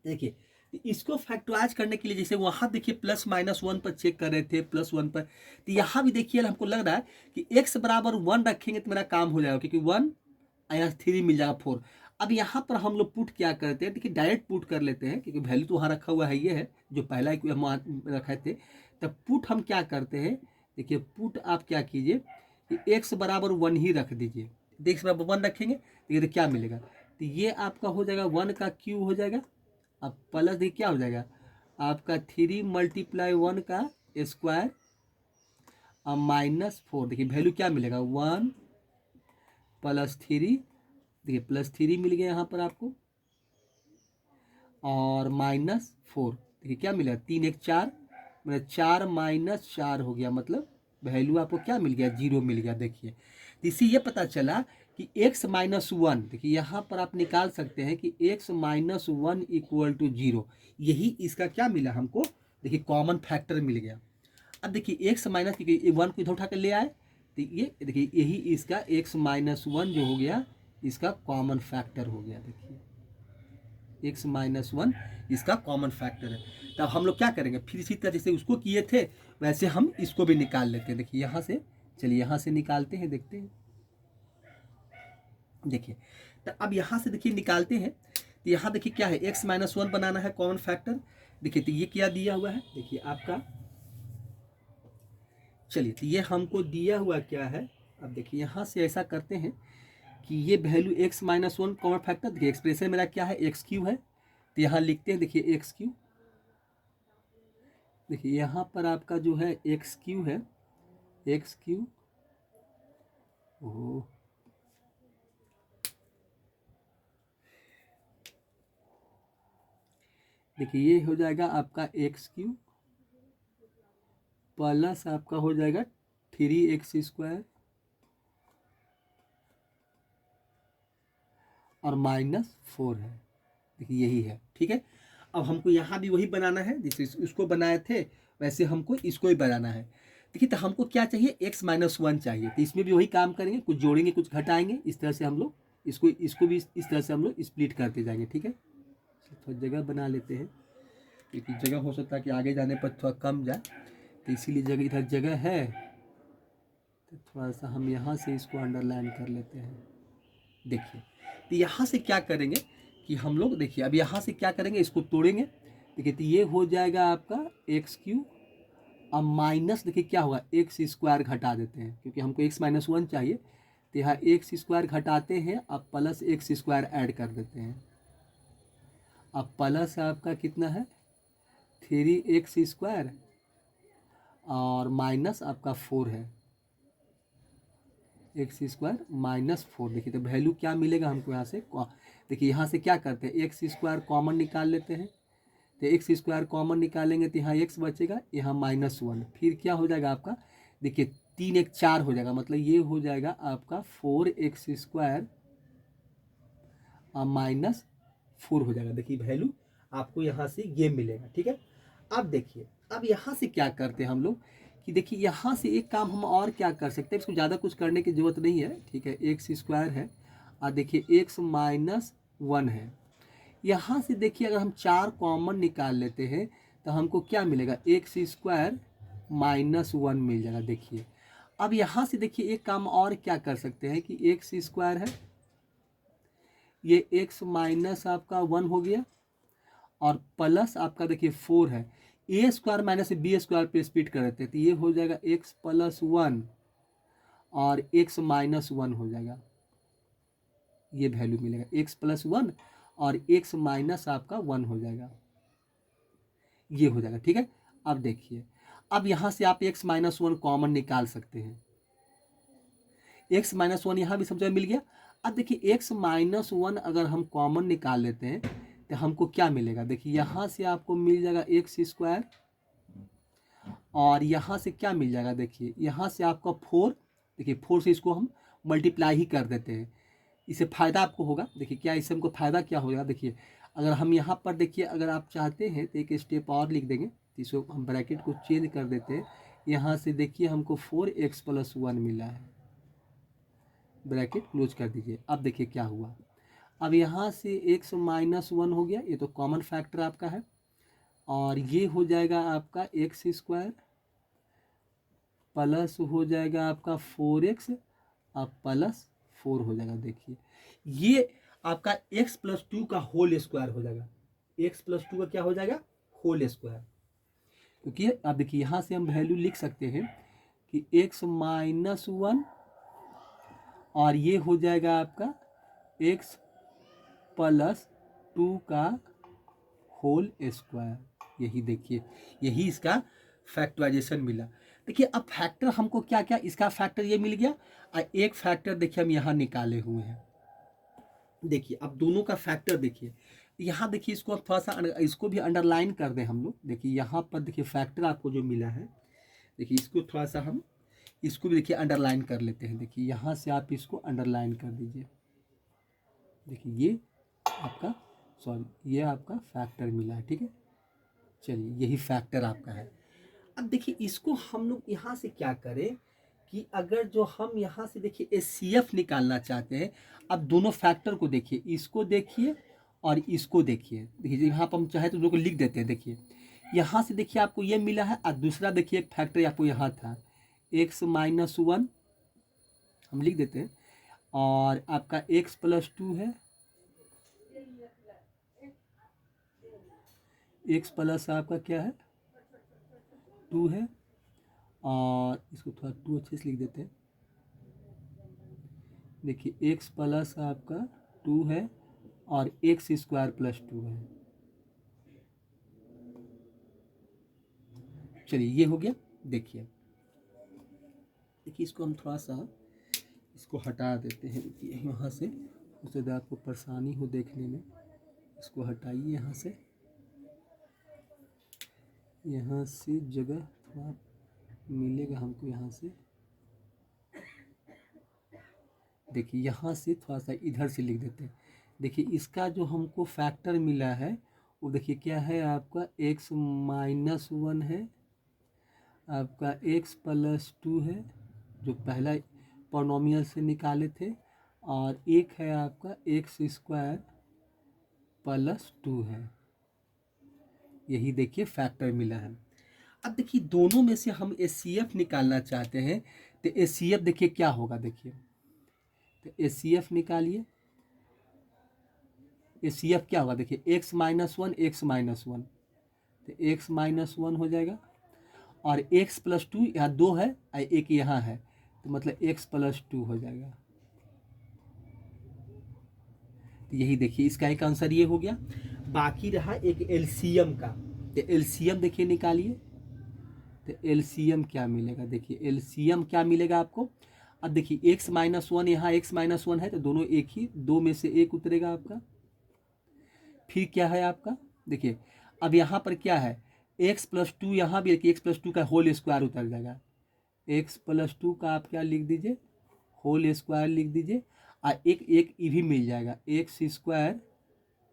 देखिए इसको फैक्टराइज करने के लिए, जैसे वहां देखिए प्लस माइनस 1 पर चेक कर रहे थे, प्लस 1 पर, तो यहाँ भी देखिए हमको लग रहा है कि x बराबर 1 रखेंगे तो मेरा काम हो जाएगा, क्योंकि 1 यहाँ 3 मिल जाएगा 4। अब यहाँ पर हम लोग पुट क्या करते हैं, देखिए डायरेक्ट पुट कर लेते हैं क्योंकि वैल्यू तो वहाँ रखा हुआ है, ये है जो पहला हम रखे थे। तब पुट हम क्या करते हैं, देखिए पुट आप क्या कीजिए कि x बराबर 1 ही रख दीजिए। x बराबर 1 रखेंगे तो क्या मिलेगा, तो ये आपका हो जाएगा 1 का क्यूब हो जाएगा। अब प्लस देखिए क्या हो जाएगा आपका 3 मल्टीप्लाई 1 का स्क्वायर और माइनस 4। देखिए वैल्यू क्या मिलेगा 1 प्लस 3, देखिए प्लस 3 मिल गया यहाँ पर आपको और माइनस 4। देखिए क्या मिलेगा 3 1 4, मतलब 4 माइनस 4 हो गया, मतलब वैल्यू आपको क्या मिल गया 0 मिल गया। देखिए इसी ये पता चला कि x माइनस 1, देखिए यहाँ पर आप निकाल सकते हैं कि x माइनस 1 इक्वल टू 0, यही इसका क्या मिला हमको, देखिए कॉमन फैक्टर मिल गया। अब देखिए x माइनस 1 को इधर उठा कर ले आए तो ये देखिए यही इसका x माइनस 1 जो हो गया इसका कॉमन फैक्टर हो गया। देखिए x माइनस 1 इसका कॉमन फैक्टर है। तब हम लोग क्या करेंगे, फिर इसी तरह जैसे उसको किए थे वैसे हम इसको भी निकाल लेते हैं। देखिए यहाँ से चलिए यहाँ से निकालते हैं, देखते हैं। देखिए तो अब यहाँ से देखिए निकालते हैं, तो यहाँ देखिए क्या है, x माइनस 1 बनाना है कॉमन फैक्टर। देखिए तो ये क्या दिया हुआ है, देखिए आपका, चलिए तो ये हमको दिया हुआ क्या है। अब देखिए यहाँ से ऐसा करते हैं कि ये value x minus 1 common factor, देखिए एक्सप्रेशन मेरा क्या है, एक्स क्यू है, तो यहाँ लिखते हैं देखिए एक्स क्यू। देखिए यहाँ पर आपका जो है एक्स क्यू है, एक्स क्यू, ओ देखिए ये हो जाएगा आपका एक्स क्यू प्लस आपका हो जाएगा 3x² और -4 है। देखिए यही है, ठीक है। अब हमको यहाँ भी वही बनाना है, जैसे उसको बनाए थे वैसे हमको इसको ही बनाना है। देखिए तो हमको क्या चाहिए, x माइनस 1 चाहिए, तो इसमें भी वही काम करेंगे, कुछ जोड़ेंगे कुछ घटाएंगे, इस तरह से हम लोग इसको भी इस तरह से हम लोग स्प्लिट करते जाएंगे, ठीक है। थोड़ा जगह बना लेते हैं, क्योंकि जगह हो सकता है कि आगे जाने पर थोड़ा कम जाए, तो इसीलिए जगह, इधर जगह है तो थोड़ा सा हम यहाँ से इसको अंडरलाइन कर लेते हैं। देखिए तो यहाँ से क्या करेंगे कि हम लोग, देखिए अब यहाँ से क्या करेंगे, इसको तोड़ेंगे। देखिए तो ये हो जाएगा आपका एक्स क्यू, अब माइनस देखिए क्या होगा, x² घटा देते हैं, क्योंकि हमको x माइनस 1 चाहिए, तो यहाँ x² घटाते हैं, अब प्लस x² ऐड कर देते हैं। अब प्लस आपका कितना है 3x² और माइनस आपका 4 है, x² -4। देखिए तो वैल्यू क्या मिलेगा हमको यहाँ से, देखिए यहाँ से क्या करते हैं, x² कॉमन निकाल लेते हैं, तो x² कॉमन निकालेंगे तो यहाँ x बचेगा, यहाँ -1, फिर क्या हो जाएगा आपका, देखिए 3 1 4 हो जाएगा, मतलब ये हो जाएगा आपका 4x² और -4 हो जाएगा। देखिए वैल्यू आपको यहाँ से ये मिलेगा, ठीक है। अब देखिए अब यहाँ से क्या करते हैं हम लोग कि देखिए यहाँ से एक काम हम और क्या कर सकते हैं, इसको ज़्यादा कुछ करने की ज़रूरत नहीं है, ठीक है। x² है और देखिए x माइनस 1 है, यहाँ से देखिए अगर हम 4 कॉमन निकाल लेते हैं तो हमको क्या मिलेगा, x² -1 मिल जाएगा। देखिए अब यहाँ से देखिए एक काम और क्या कर सकते हैं कि x² है, ये x माइनस आपका 1 हो गया और प्लस आपका देखिए 4 है, a² माइनस b² पे स्प्लिट कर देते हैं, तो ये हो जाएगा x प्लस 1 और x माइनस 1 हो जाएगा, ये वैल्यू मिलेगा x प्लस 1 और x माइनस आपका 1 हो जाएगा, ये हो जाएगा, ठीक है। अब देखिए अब यहाँ से आप x माइनस 1 कॉमन निकाल सकते हैं, x माइनस 1 यहाँ भी सब जगह मिल गया। अब देखिए x माइनस 1 अगर हम कॉमन निकाल लेते हैं तो हमको क्या मिलेगा, देखिए यहाँ से आपको मिल जाएगा x² और यहाँ से क्या मिल जाएगा, देखिए यहाँ से आपका 4, देखिए 4 से इसको हम मल्टीप्लाई ही कर देते हैं, इससे फ़ायदा आपको होगा। देखिए क्या इससे हमको फ़ायदा क्या होगा, देखिए अगर हम यहाँ पर देखिए अगर आप चाहते हैं तो एक स्टेप और लिख देंगे, तो इसको हम ब्रैकेट को चेंज कर देते हैं, यहाँ से देखिए हमको 4x प्लस 1 मिला है, ब्रैकेट क्लोज कर दीजिए। अब देखिए क्या हुआ, अब यहाँ से x माइनस 1 हो गया, ये तो कॉमन फैक्टर आपका है, और ये हो जाएगा आपका x² प्लस हो जाएगा आपका 4x अब प्लस 4 हो जाएगा। देखिए ये आपका x प्लस 2 का होल स्क्वायर हो जाएगा, x प्लस 2 का क्या हो जाएगा, होल स्क्वायर। क्योंकि अब देखिए यहाँ से हम वैल्यू लिख सकते हैं कि x माइनस 1 और ये हो जाएगा आपका x प्लस 2 का होल स्क्वायर। यही देखिए यही इसका फैक्टराइजेशन मिला। देखिए अब फैक्टर हमको क्या क्या, इसका फैक्टर ये मिल गया और एक फैक्टर देखिए हम यहाँ निकाले हुए हैं। देखिए अब दोनों का फैक्टर देखिए, यहाँ देखिए इसको थोड़ा सा इसको भी अंडरलाइन कर दें हम लोग। देखिए यहाँ पर देखिए फैक्टर आपको जो मिला है, देखिए इसको थोड़ा सा हम इसको भी देखिए अंडरलाइन कर लेते हैं। देखिए यहाँ से आप इसको अंडरलाइन कर दीजिए, देखिए ये आपका ये आपका फैक्टर मिला है, ठीक है। चलिए यही फैक्टर आपका है। अब देखिए इसको हम लोग यहाँ से क्या करें कि अगर जो हम यहाँ से देखिए HCF निकालना चाहते हैं, अब दोनों फैक्टर को देखिए, इसको देखिए और इसको देखिए। देखिए यहाँ पर हम चाहे तो दोनों को लिख देते हैं। देखिए यहाँ से देखिए आपको ये मिला है और दूसरा देखिए एक फैक्टर आपको यहाँ था, एक्स माइनस वन हम लिख देते हैं, और आपका एक्स प्लस टू है, एक्स प्लस आपका क्या है टू है, और इसको थोड़ा टू अच्छे से लिख देते हैं। देखिए एक्स प्लस आपका टू है और एक्स स्क्वायर प्लस टू है। चलिए ये हो गया। देखिए इसको हम थोड़ा सा इसको हटा देते हैं यहाँ से, उससे ज़्यादा आपको परेशानी हो देखने में। इसको हटाइए यहाँ से जगह थोड़ा मिलेगा हमको यहाँ से। देखिए यहाँ से थोड़ा सा इधर से लिख देते हैं। देखिए इसका जो हमको फैक्टर मिला है वो देखिए क्या है, आपका एक्स माइनस वन है, आपका एक्स प्लस टू है जो पहला पॉलिनॉमियल से निकाले थे, और एक है आपका एक्स स्क्वायर प्लस टू है। यही देखिए फैक्टर मिला है। अब देखिए दोनों में से हम एचसीएफ निकालना चाहते हैं, तो एचसीएफ देखिए क्या होगा। देखिए तो एचसीएफ निकालिए। एचसीएफ क्या होगा, देखिए x minus one, x minus one, तो एक्स माइनस वन हो जाएगा, और एक्स प्लस टू यहाँ दो है और एक यहाँ है, तो मतलब एक्स प्लस टू हो जाएगा। तो यही देखिए इसका एक आंसर ये हो गया। बाकी रहा एक एलसीएम का, तो एलसीएम देखिए निकालिए। तो एलसीएम क्या मिलेगा, देखिए एलसीएम क्या मिलेगा आपको। अब देखिए एक्स माइनस वन, यहाँ एक्स माइनस वन है तो दोनों एक ही, दो में से एक उतरेगा आपका। फिर क्या है आपका, देखिए अब यहाँ पर क्या है, एक्स प्लस टू, यहाँ भी देखिए एक्स प्लस टू का होल स्क्वायर उतर जाएगा। एक्स प्लस टू का आप क्या लिख दीजिए, होल स्क्वायर लिख दीजिए, और एक एक ई भी मिल जाएगा, एक्स स्क्वायर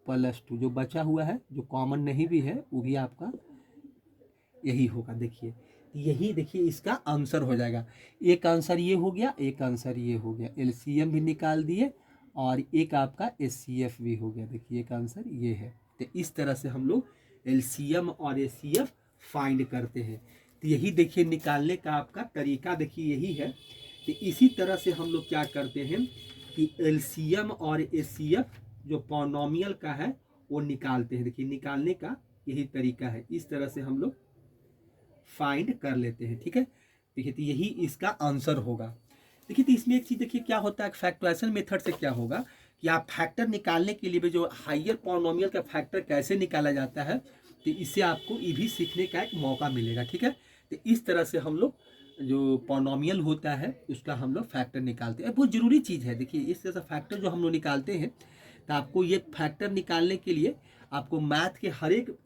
प्लस टू जो बचा हुआ है, जो कॉमन नहीं भी है वो भी आपका यही होगा। देखिए यही देखिए इसका आंसर हो जाएगा। एक आंसर ये हो गया, एक आंसर ये हो गया, एलसीएम भी निकाल दिए और एक आपका एचसीएफ भी हो गया। देखिए एक आंसर ये है। तो इस तरह से हम लोग एलसीएम और एचसीएफ फाइंड करते हैं। तो यही देखिए निकालने का आपका तरीका देखिए यही है। तो इसी तरह से हम लोग क्या करते हैं कि एलसीएम और एचसीएफ जो पॉलिनॉमियल का है वो निकालते हैं। देखिए निकालने का यही तरीका है, इस तरह से हम लोग फाइंड कर लेते हैं। ठीक है, देखिए तो यही इसका आंसर होगा। देखिए तो इसमें एक चीज देखिए क्या होता है, फैक्टराइजेशन मेथड से क्या होगा कि आप फैक्टर निकालने के लिए भी जो हायर पॉलिनॉमियल का फैक्टर कैसे निकाला जाता है, तो इससे आपको ये भी सीखने का एक मौका मिलेगा। ठीक है, तो इस तरह से हम लोग जो पॉलिनॉमियल होता है उसका हम लोग फैक्टर निकालते हैं। बहुत जरूरी चीज़ है। देखिए इस तरह से फैक्टर जो हम लोग निकालते हैं, तो आपको ये फैक्टर निकालने के लिए आपको मैथ के हर एक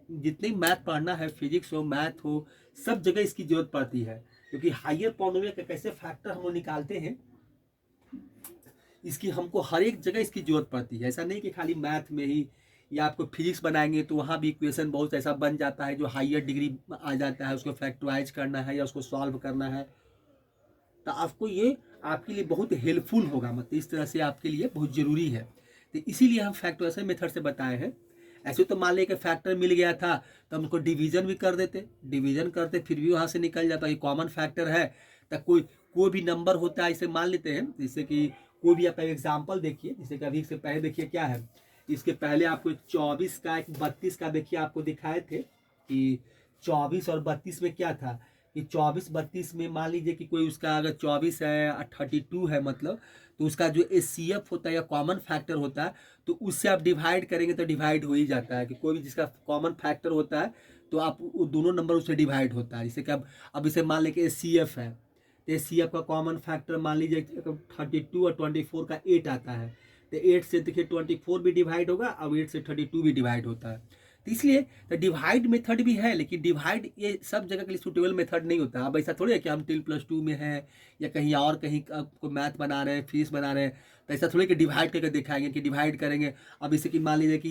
जितने मैथ पढ़ना है, फिजिक्स हो मैथ हो, सब जगह इसकी जरूरत पड़ती है। क्योंकि हायर पॉलिनॉमियल के कैसे फैक्टर हम लोग निकालते हैं, इसकी हमको हर एक जगह इसकी जरूरत पड़ती है। ऐसा नहीं कि खाली मैथ में ही, या आपको फिजिक्स बनाएंगे तो वहाँ भी इक्वेशन बहुत ऐसा बन जाता है जो हायर डिग्री आ जाता है, उसको फैक्टराइज करना है या उसको सॉल्व करना है, तो आपको ये आपके लिए बहुत हेल्पफुल होगा। मतलब इस तरह से आपके लिए बहुत ज़रूरी है। तो इसीलिए हम फैक्टराइजेशन मेथड से बताए हैं। ऐसे तो मान लें कि फैक्टर मिल गया था तो हम उसको डिवीजन भी कर देते, डिवीजन करते फिर भी वहाँ से निकल जाता। ये कॉमन फैक्टर है, तो कोई भी नंबर होता है, इसे मान लेते हैं जैसे कि कोई भी आपका एग्जाम्पल देखिए, जैसे कि अभी से पहले देखिए क्या है, इसके पहले आपको 24 का एक 32 का देखिए आपको दिखाए थे कि 24 और 32 में क्या था कि 24-32 में मान लीजिए कि कोई उसका अगर 24 है और 32 है, मतलब तो उसका जो एचसीएफ होता है या कॉमन फैक्टर होता है, तो उससे आप डिवाइड करेंगे तो डिवाइड हो ही जाता है कि कोई भी जिसका कॉमन फैक्टर होता है तो आप वो दोनों नंबर उससे डिवाइड होता है। जैसे कि अब इसे मान लें कि एचसीएफ है, तो एचसीएफ का कॉमन फैक्टर मान लीजिए 32 और 24 का 8 आता है, तो 8 से देखिए 24 भी डिवाइड होगा और 8 से 32 भी डिवाइड होता है। तो इसलिए तो डिवाइड मेथड भी है, लेकिन डिवाइड ये सब जगह के लिए सूटेबल मेथड नहीं होता। अब ऐसा थोड़ी है कि हम 10+2 में है या कहीं और कहीं को मैथ बना रहे हैं, फिजिक्स बना रहे हैं, तो ऐसा थोड़ी कि डिवाइड करके दिखाएंगे कि डिवाइड करेंगे। अब इसे कि मान लीजिए कि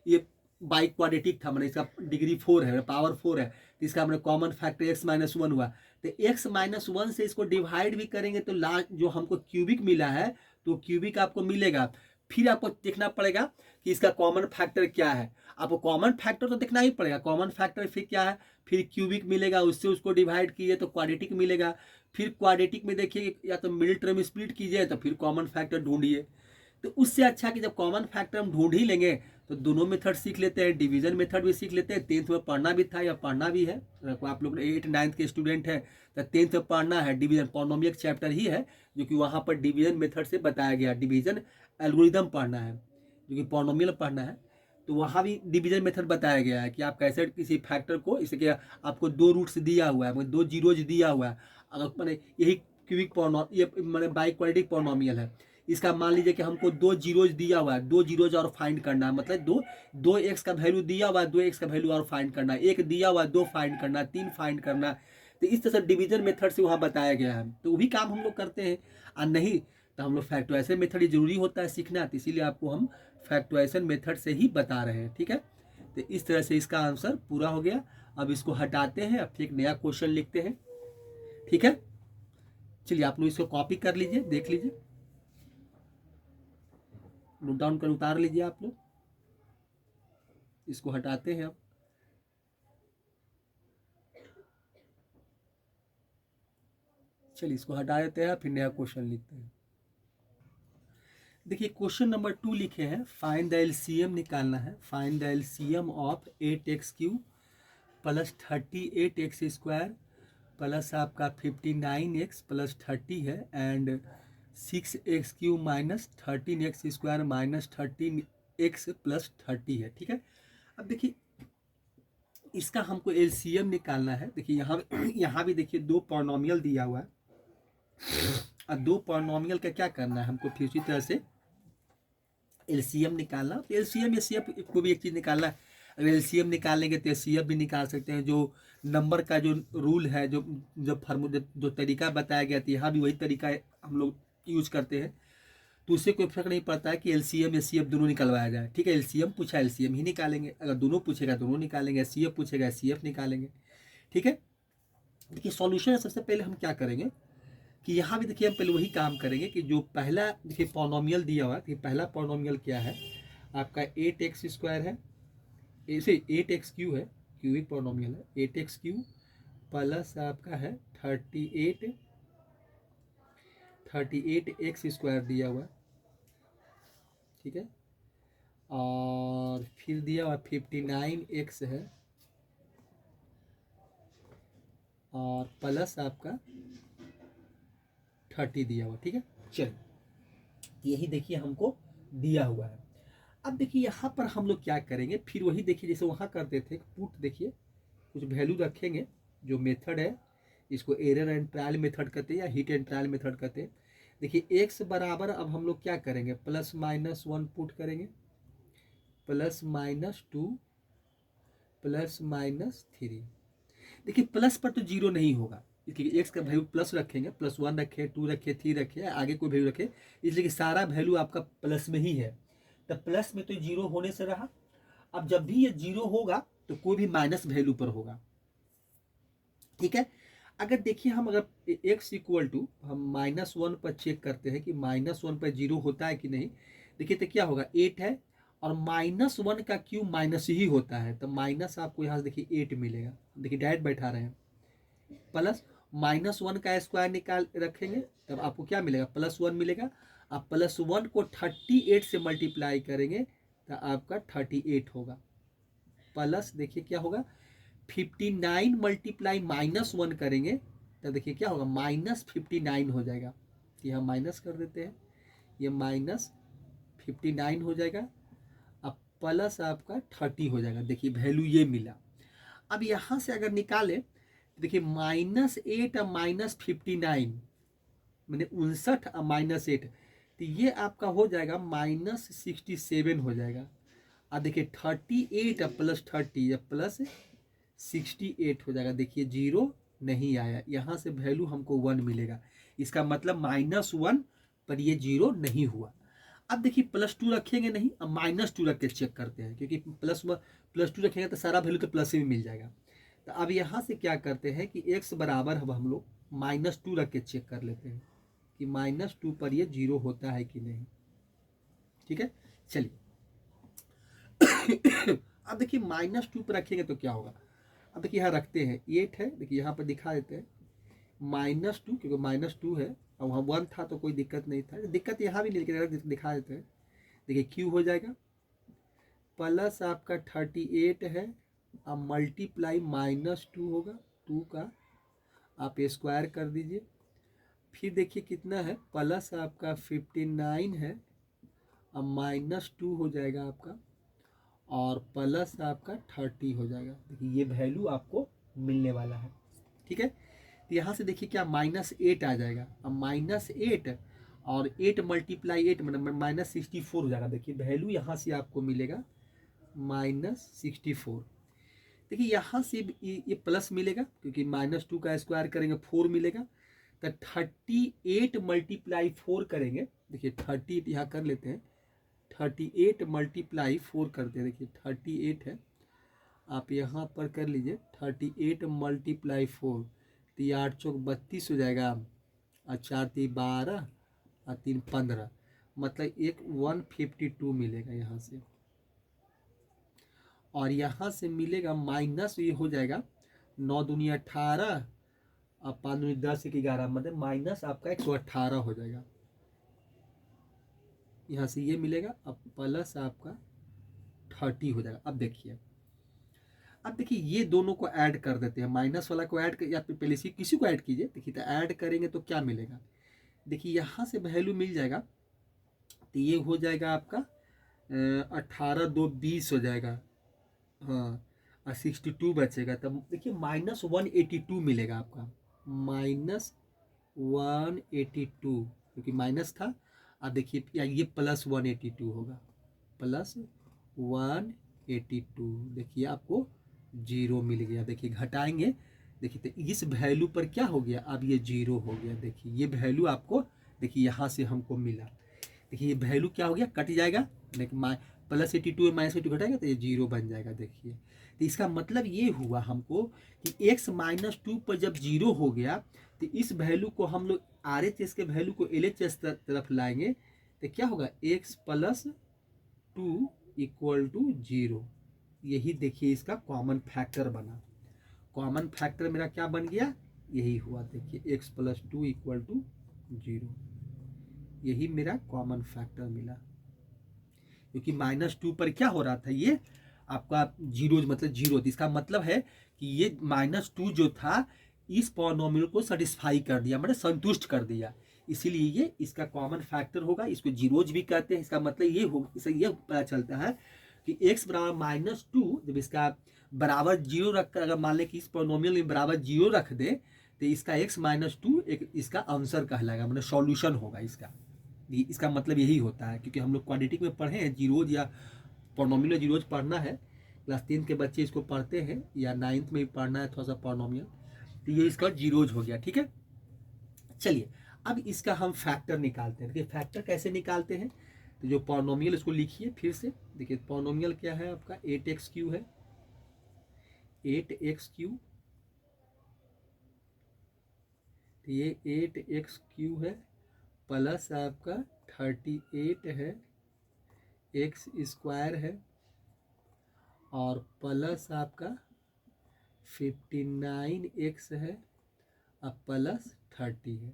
ये बाई क्वाड्रेटिक था, मैंने इसका डिग्री 4 है, पावर 4 है, तो इसका हमने कॉमन फैक्टर x-1 हुआ, तो x-1 से इसको डिवाइड भी करेंगे तो लास्ट जो हमको क्यूबिक मिला है तो क्यूबिक आपको मिलेगा। फिर आपको देखना पड़ेगा कि इसका कॉमन फैक्टर क्या है। आपको कॉमन फैक्टर तो देखना ही पड़ेगा। कॉमन फैक्टर फिर क्या है, फिर क्यूबिक मिलेगा, उससे उसको डिवाइड कीजिए तो क्वाड्रेटिक मिलेगा, फिर क्वाड्रेटिक में देखिए या तो मिडिल टर्म स्प्लिट कीजिए तो फिर कॉमन फैक्टर ढूंढिए। तो उससे अच्छा कि जब कॉमन फैक्टर हम ढूंढ ही लेंगे तो दोनों मेथड सीख लेते हैं, डिवीजन मेथड भी सीख लेते हैं। 10th में पढ़ना भी था या पढ़ना भी है, अगर आप लोग 8-9 के स्टूडेंट हैं तो 10th में पढ़ना है। डिवीजन पॉलिनोमियल चैप्टर ही है जो कि वहाँ पर डिवीजन मेथड से बताया गया, डिवीजन एल्गोरिदम पढ़ना है जो कि पॉलिनोमियल पढ़ना है। तो वहाँ भी डिवीजन मेथड बताया गया है कि आप कैसे किसी फैक्टर को, इससे कि आपको 2 रूट्स दिया हुआ है, 2 जीरोज दिया हुआ है, अगर मैंने यही क्यूबिक पॉलिनोमियल, ये मैंने बाइक्वाड्रेटिक पॉलिनोमियल है, इसका मान लीजिए कि हमको 2 जीरोज दिया हुआ है, 2 जीरोज और फाइंड करना है, मतलब दो एक्स का वैल्यू दिया हुआ है, 2 एक्स का वैल्यू और फाइंड करना है, 1 दिया हुआ है, 2 फाइंड करना है, 3 फाइंड करना है। तो इस तरह से डिवीजन मेथड से वहाँ बताया गया है, तो वही काम हम लोग करते हैं। और नहीं तो हम लोग फैक्टराइजेशन मेथड ही जरूरी होता है सीखना, तो इसीलिए आपको हम फैक्टराइजेशन मेथड से ही बता रहे हैं, ठीक है। तो इस तरह से इसका आंसर पूरा हो गया। अब इसको हटाते हैं, अब फिर एक नया क्वेश्चन लिखते हैं, ठीक है। चलिए आप लोग इसको कॉपी कर लीजिए, देख लीजिए, नोट डाउन कर उतार लीजिए आप लोग। इसको हटाते हैं अब, चलिए इसको हटा देते हैं, फिर नया क्वेश्चन लिखते हैं। देखिए क्वेश्चन नंबर 2 लिखे हैं, फाइंड द एलसीएम निकालना है। Find the LCM of 8x³ plus 38x² plus आपका 59x प्लस 30 है and 6x³ minus 13x² minus 13x plus 30 है, ठीक है। अब देखिए इसका हमको एलसीएम निकालना है। देखिए यहाँ भी देखिए 2 पॉलिनोमियल दिया हुआ है, और 2 पॉलिनोमियल का क्या करना है हमको, फिर उसी तरह से एलसीएम निकालना। तो एलसीएम या सीएफ को भी एक चीज़ निकालना है। अगर एलसीएम निकालेंगे तो सीएफ भी निकाल सकते हैं। जो नंबर का जो रूल है, जो फार्मूला, जो तरीका बताया गया था, यहाँ भी वही तरीका हम लोग यूज करते हैं। तो उससे कोई फर्क नहीं पड़ता है कि एलसीएम या सीएफ दोनों निकलवाया जाए, ठीक है। एलसीएम पूछा एलसीएम ही निकालेंगे, अगर दोनों पूछेगा दोनों निकालेंगे, सीएफ पूछेगा सीएफ निकालेंगे, ठीक है। देखिए सॉल्यूशन सबसे पहले हम क्या करेंगे कि यहाँ भी देखिए हम पहले वही काम करेंगे कि जो पहला देखिए पॉलिनोमियल दिया हुआ है, कि पहला पॉलिनोमियल क्या है आपका 8x² है, ऐसे 8x³ है, क्यूबिक पॉलिनोमियल है, 8x³ प्लस आपका है 38x² दिया हुआ है, ठीक है। और फिर दिया हुआ 59x है और प्लस आपका 30 दिया हुआ, ठीक है। चलिए यही देखिए हमको दिया हुआ है। अब देखिए यहाँ पर हम लोग क्या करेंगे, फिर वही देखिए जैसे वहाँ करते थे, पुट देखिए कुछ वैल्यू रखेंगे। जो मेथड है इसको एरर एंड ट्रायल मेथड कहते हैं या हिट एंड ट्रायल मेथड कहते हैं। देखिए एक्स बराबर अब हम लोग क्या करेंगे, +-1 पुट करेंगे, +-2 +-3। देखिए प्लस पर तो जीरो नहीं होगा, इसलिए एक्स का वैल्यू प्लस रखेंगे, +1 रखे, 2 रखे, 3 रखे, आगे कोई वैल्यू रखे, इसलिए कि सारा वैल्यू आपका प्लस में ही है। तो प्लस में तो जीरो होने से रहा। अब जब भी ये जीरो होगा तो कोई भी माइनस वैल्यू पर होगा, ठीक है। अगर देखिए हम अगर x इक्वल टू हम -1 पर चेक करते हैं कि -1 पर जीरो होता है कि नहीं। देखिए तो क्या होगा, 8 है और -1 का क्यूब माइनस ही होता है, तो माइनस आपको यहाँ से देखिए 8 मिलेगा। देखिए डायरेक्ट बैठा रहे हैं, प्लस -1 का स्क्वायर निकाल रखेंगे तब आपको क्या मिलेगा, +1 मिलेगा। आप +1 को 38 से मल्टीप्लाई करेंगे तो आपका 38 होगा। प्लस देखिए क्या होगा, 59 मल्टीप्लाई -1 करेंगे तो देखिए क्या होगा, -59 हो जाएगा। ये हम माइनस कर देते हैं, ये -59 हो जाएगा। अब प्लस आपका 30 हो जाएगा। देखिए वैल्यू ये मिला। अब यहाँ से अगर निकालें तो देखिए -8 और -59 मैंने 59 और -8, तो ये आपका हो जाएगा -67 हो जाएगा। अब देखिए 38 + 30 या +68 हो जाएगा। देखिए जीरो नहीं आया, यहाँ से वैल्यू हमको 1 मिलेगा। इसका मतलब -1 पर ये जीरो नहीं हुआ। अब देखिए +2 रखेंगे नहीं, अब -2 रख के चेक करते हैं, क्योंकि +2 रखेंगे तो सारा वैल्यू तो प्लस में मिल जाएगा। तो अब यहाँ से क्या करते हैं कि x बराबर अब हम लोग -2 रख के चेक कर लेते हैं कि -2 पर ये जीरो होता है कि नहीं, ठीक है। चलिए अब देखिए -2 पर रखेंगे तो क्या होगा। अब देखिए यहाँ रखते हैं 8 है, देखिए यहाँ पर दिखा देते हैं -2, क्योंकि -2 है। अब वहाँ 1 था तो कोई दिक्कत नहीं था, दिक्कत यहाँ भी नहीं, लेकिन दिखा देते हैं। देखिए क्यू हो जाएगा प्लस आपका 38 है, अब मल्टीप्लाई -2 होगा, 2 का आप स्क्वायर कर दीजिए। फिर देखिए कितना है, प्लस आपका 59 है, अब -2 हो जाएगा आपका, और प्लस आपका 30 हो जाएगा। देखिए ये वैल्यू आपको मिलने वाला है, ठीक है। तो यहाँ से देखिए क्या -8 आ जाएगा, अब -8 और 8 × 8 मतलब -64 हो जाएगा। देखिए वैल्यू यहाँ से आपको मिलेगा -64। देखिए यहाँ से ये प्लस मिलेगा, क्योंकि -2 का स्क्वायर करेंगे 4 मिलेगा, तो 38 × 4 करेंगे। देखिए 38 यहाँ कर लेते हैं, 38 × 4 करते हैं। देखिए 38 है, आप यहाँ पर कर लीजिए 38 × 4, तो ये 8 चौक 32 हो जाएगा, और 4 3 12 और 3 15, मतलब एक 152 मिलेगा यहाँ से। और यहाँ से मिलेगा माइनस, ये हो जाएगा 9 दूनी 18 और 5 दूनी 10 1 11, मतलब माइनस आपका 118 हो जाएगा। यहाँ से ये मिलेगा, अब प्लस आपका 30 हो जाएगा। अब देखिए ये दोनों को ऐड कर देते हैं, माइनस वाला को ऐड, या फिर पहले से किसी को ऐड कीजिए। देखिए तो ऐड करेंगे तो क्या मिलेगा, देखिए यहाँ से वैल्यू मिल जाएगा, तो ये हो जाएगा आपका 18 2 20 हो जाएगा, हाँ, और 62 बचेगा। तब देखिए -182 मिलेगा आपका, -182, क्योंकि माइनस था। अब देखिए ये +182 होगा, +182। देखिए आपको 0 मिल गया। देखिए घटाएंगे, देखिए तो इस वैल्यू पर क्या हो गया, अब ये 0 हो गया। देखिए ये वैल्यू आपको, देखिए यहाँ से हमको मिला। देखिए ये वैल्यू क्या हो गया, कट जाएगा, लेकिन +82 में -82 घटाएगा तो ये 0 बन जाएगा। देखिए तो इसका मतलब ये हुआ हमको कि x -2 पर जब 0 हो गया, तो इस वैल्यू को हम लोग RHS के वैल्यू को LHS तरफ लाएंगे, तो क्या होगा, x + 2 = 0। यही देखिए इसका कॉमन फैक्टर बना। कॉमन फैक्टर मेरा क्या बन गया, यही हुआ। देखिए x + 2 = 0, यही मेरा कॉमन फैक्टर मिला, क्योंकि -2 पर क्या हो रहा था, ये आपका 0 मतलब 0। इसका मतलब है कि ये -2 जो था इस पॉलिनोमियल को सेटिस्फाई कर दिया, मतलब संतुष्ट कर दिया, इसीलिए ये इसका कॉमन फैक्टर होगा। इसको जीरोज भी कहते हैं। इसका मतलब ये हो, इससे ये पता चलता है कि x = -2 जब इसका बराबर 0 रखकर, अगर मान लें कि इस पॉलिनोमियल में बराबर 0 रख दे, तो इसका x - 2 एक इसका आंसर कहलाएगा, मतलब सॉल्यूशन होगा इसका। इसका मतलब यही होता है, क्योंकि हम लोग क्वाड्रेटिक में पढ़े हैं जीरोज या पॉलिनोमियल जीरोज पढ़ना है। क्लास 10 के बच्चे इसको पढ़ते हैं, या 9th में भी पढ़ना है थोड़ा सा पॉलिनोमियल, तो ये इसका जीरोज हो गया, ठीक है। चलिए अब इसका हम फैक्टर निकालते हैं। देखिए फैक्टर कैसे निकालते हैं, तो जो पॉलिनोमियल उसको लिखिए फिर से। देखिए पॉलिनोमियल क्या है आपका, 8x³ है, 8x³, तो ये 8x³ है, प्लस आपका 38 है, x² है, और प्लस आपका 59x है, अब प्लस 30 है।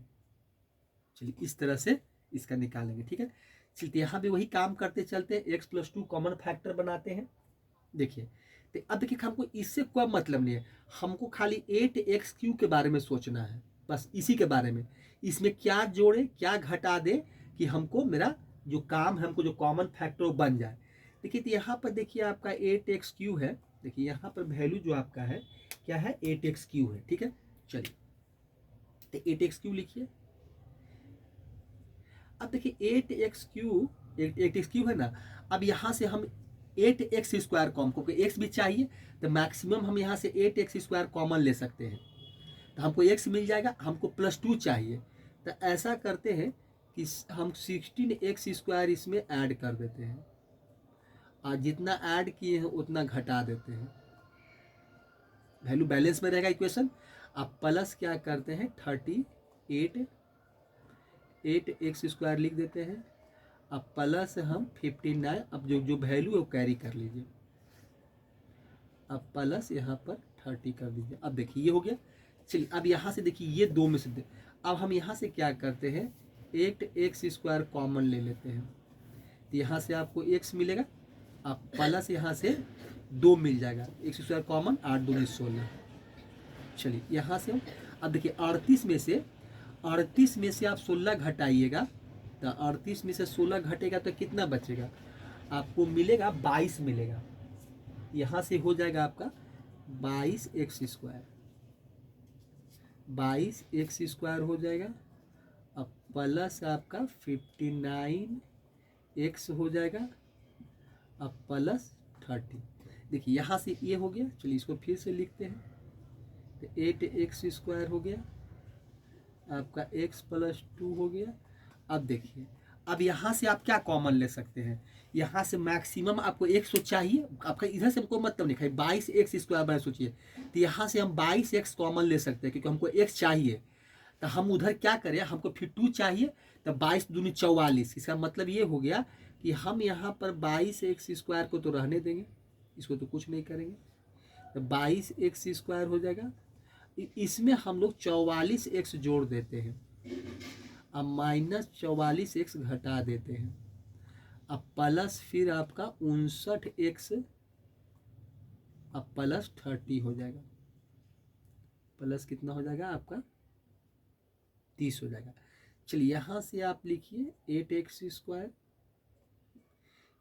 चलिए इस तरह से इसका निकालेंगे, ठीक है। चलिए यहाँ भी वही काम करते चलते, x + 2 कॉमन फैक्टर बनाते हैं। देखिए तो अब देखिए हमको इससे कोई मतलब नहीं है, हमको खाली 8x³ के बारे में सोचना है, बस इसी के बारे में। इसमें क्या जोड़े क्या घटा दे कि हमको मेरा जो काम है, हमको जो कॉमन फैक्टर बन जाए। देखिए तो यहाँ पर देखिए आपका 8x³ है। देखिए यहाँ पर वैल्यू जो आपका है क्या है, 8x³ है, ठीक है। चलिए तो 8x³ लिखिए। अब देखिए 8x³ है ना, अब यहाँ से हम 8x² कॉमन, क्योंकि x भी चाहिए, तो मैक्सिमम हम यहाँ से 8x² कॉमन ले सकते हैं, तो हमको x मिल जाएगा। हमको +2 चाहिए, तो ऐसा करते हैं कि हम 16x² इसमें ऐड कर देते हैं, और जितना ऐड किए हैं उतना घटा देते हैं, वैल्यू बैलेंस में रहेगा इक्वेशन। अब प्लस क्या करते हैं, 38 8x² लिख देते हैं, अब प्लस हम 59, अब जो वैल्यू है वो कैरी कर लीजिए, अब प्लस यहाँ पर 30 कर दीजिए। अब देखिए ये हो गया। चलिए अब यहाँ से देखिए ये दो में से अब हम यहाँ से क्या करते हैं, 8x² कॉमन ले लेते हैं। तो यहाँ से आपको x मिलेगा, अब प्लस यहाँ से 2 मिल जाएगा, x² कॉमन, 8 दूनी 16। चलिए यहाँ से अब देखिए 38 में से आप 16 घटाइएगा, तो 38 में से 16 घटेगा तो कितना बचेगा, आपको मिलेगा 22 मिलेगा। यहाँ से हो जाएगा आपका 22x², 22x² हो जाएगा। अब प्लस आपका 59x हो जाएगा, अब प्लस 30। देखिए यहाँ से ये हो गया। चलिए इसको फिर से लिखते हैं, तो 8x² हो गया, आपका x + 2 हो गया। अब देखिए अब यहाँ से आप क्या कॉमन ले सकते हैं, यहाँ से मैक्सिमम आपको 100 चाहिए, आपका इधर से हमको मतलब नहीं खाई 22x² बाय सोचिए, तो यहाँ से हम 22x कॉमन ले सकते हैं क्योंकि हमको x चाहिए। तो हम उधर क्या करें, हमको फिर 2 चाहिए, तो 22 दूनी 44। इसका मतलब ये हो गया कि हम यहाँ पर 22x² को तो रहने देंगे, इसको तो कुछ नहीं करेंगे, तो 22x² हो जाएगा। इसमें हम लोग 44x जोड़ देते हैं, अब -44x घटा देते हैं, अब प्लस फिर आपका 59x, अब प्लस 30 हो जाएगा, प्लस कितना हो जाएगा आपका 30 हो जाएगा। चलिए यहाँ से आप लिखिए 8x²,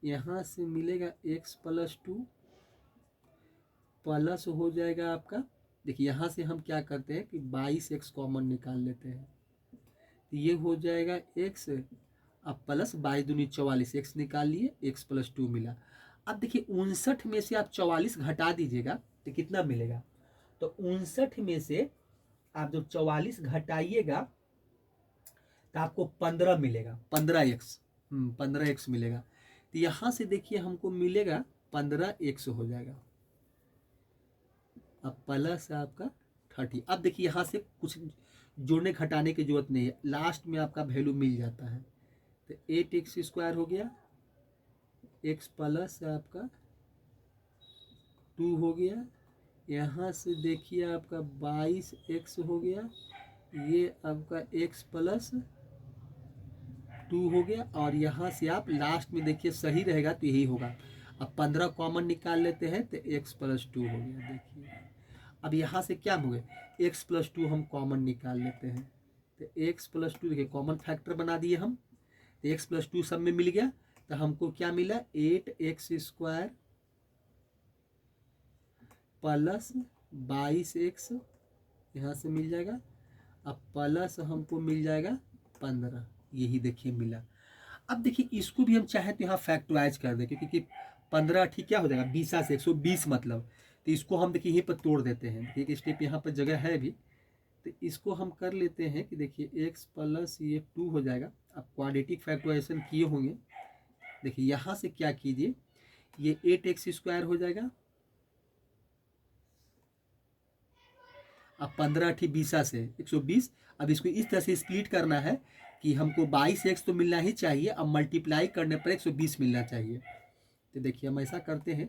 यहाँ से मिलेगा x + 2 प्लस हो जाएगा आपका, देखिए यहाँ से हम क्या करते हैं कि 22x कॉमन निकाल लेते हैं, तो ये हो जाएगा x, अब प्लस 22 दूनी 44, x निकाल लिए, x + 2 मिला। अब देखिए 59 में से आप 44 घटा दीजिएगा तो कितना मिलेगा, तो 59 में से आप जब 44 घटाइएगा तो आपको 15 मिलेगा, 15x मिलेगा। तो यहाँ से देखिए हमको मिलेगा 15x हो जाएगा, अब प्लस आपका 30। अब देखिए यहाँ से कुछ जोड़ने घटाने की जरूरत नहीं है, लास्ट में आपका वैल्यू मिल जाता है। तो 8x² हो गया, x प्लस आपका 2 हो गया, यहाँ से देखिए आपका 22x हो गया, ये आपका x + 2 हो गया, और यहाँ से आप लास्ट में देखिए सही रहेगा तो यही होगा। अब 15 कॉमन निकाल लेते हैं तो x + 2 हो गया। देखिए अब यहाँ से क्या हो गया, x + 2 हम कॉमन निकाल लेते हैं, तो x + 2 देखिए कॉमन फैक्टर बना दिए हम, तो x + 2 सब में मिल गया, तो हमको क्या मिला 8x² प्लस 22x यहाँ से मिल जाएगा, अब प्लस हमको मिल जाएगा 15, यही देखिए मिला। अब देखिए इसको भी हम चाहें तो यहाँ फैक्टराइज कर दें, क्योंकि 15 ठीक क्या हो जाएगा 20 से 120 मतलब, तो इसको हम देखिए यहीं पर तोड़ देते हैं। देखिए स्टेप यहाँ पर जगह है भी, तो इसको हम कर लेते हैं कि देखिए x प्लस ये 2 हो जाएगा। अब क्वाड्रेटिक फैक्टराइजेशन किए होंगे, देखिए यहाँ से क्या कीजिए, ये 8x² हो जाएगा, अब 15 ठी 20 से 120। अब इसको इस तरह से स्प्लिट करना है कि हमको 22x तो मिलना ही चाहिए, अब मल्टीप्लाई करने पर 120 मिलना चाहिए। तो देखिए हम ऐसा करते हैं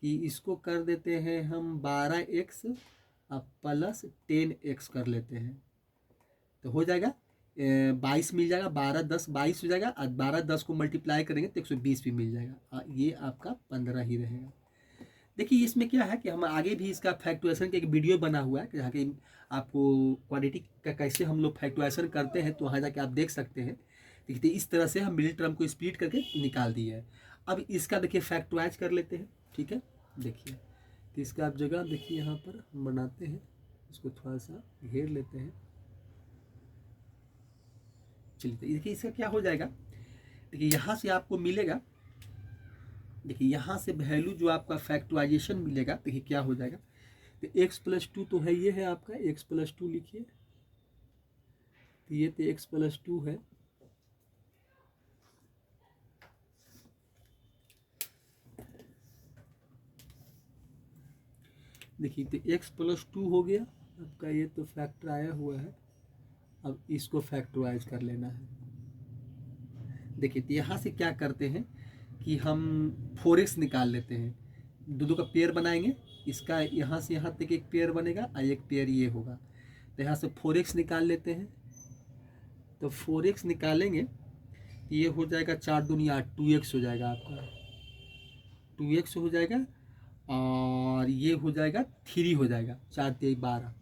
कि इसको कर देते हैं हम 12x, अब प्लस 10x कर लेते हैं, तो हो जाएगा 22 मिल जाएगा, 12 10 22 हो जाएगा, और 12 10 को मल्टीप्लाई करेंगे तो 120 भी मिल जाएगा, ये आपका 15 ही रहेगा। देखिए इसमें क्या है कि हम आगे भी इसका फैक्टराइजेशन का एक वीडियो बना हुआ है कि जहाँ के आपको क्वाड्रेटिक का कैसे हम लोग फैक्टराइजेशन करते हैं, तो वहाँ जाके आप देख सकते हैं। देखिए इस तरह से हम मिडिल टर्म को स्प्लिट करके निकाल दिए है। अब इसका देखिए फैक्टराइज कर लेते हैं, ठीक है। देखिए तो इसका आप जगह देखिए यहाँ पर हम बनाते हैं, इसको थोड़ा सा घेर लेते हैं। चलिए देखिए इसका क्या हो जाएगा, देखिए यहाँ से आपको मिलेगा, देखिए यहाँ से वैल्यू जो आपका फैक्टराइजेशन मिलेगा, देखिए क्या हो जाएगा, तो x + 2 तो है, ये है आपका x + 2 लिखिए, तो ये तो x + 2 है, देखिए तो x + 2 हो गया आपका, ये तो फैक्टर आया हुआ है। अब इसको फैक्टराइज कर लेना है। देखिए तो यहाँ से क्या करते हैं कि हम 4x निकाल लेते हैं, दो दो का पेयर बनाएंगे, इसका यहाँ से यहाँ तक एक पेयर बनेगा और एक पेयर ये होगा। तो यहाँ से 4x निकाल लेते हैं। तो 4x निकालेंगे तो ये हो जाएगा 4 दूनी 8, 2x हो जाएगा आपका, 2x हो जाएगा। और ये हो जाएगा 3 हो जाएगा, 4 3 12,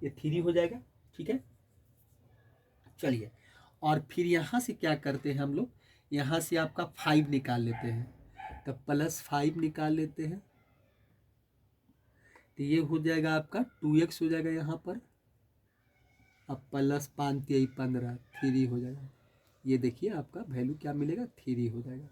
ये 3 हो जाएगा। ठीक है, चलिए। और फिर यहाँ से क्या करते हैं हम लोग, यहाँ से आपका 5 निकाल लेते हैं। तो +5 निकाल लेते हैं। तो ये हो जाएगा आपका 2x हो जाएगा यहाँ पर। अब +5 3 15, 3 हो जाएगा। ये देखिए आपका वैल्यू क्या मिलेगा, 3 हो जाएगा।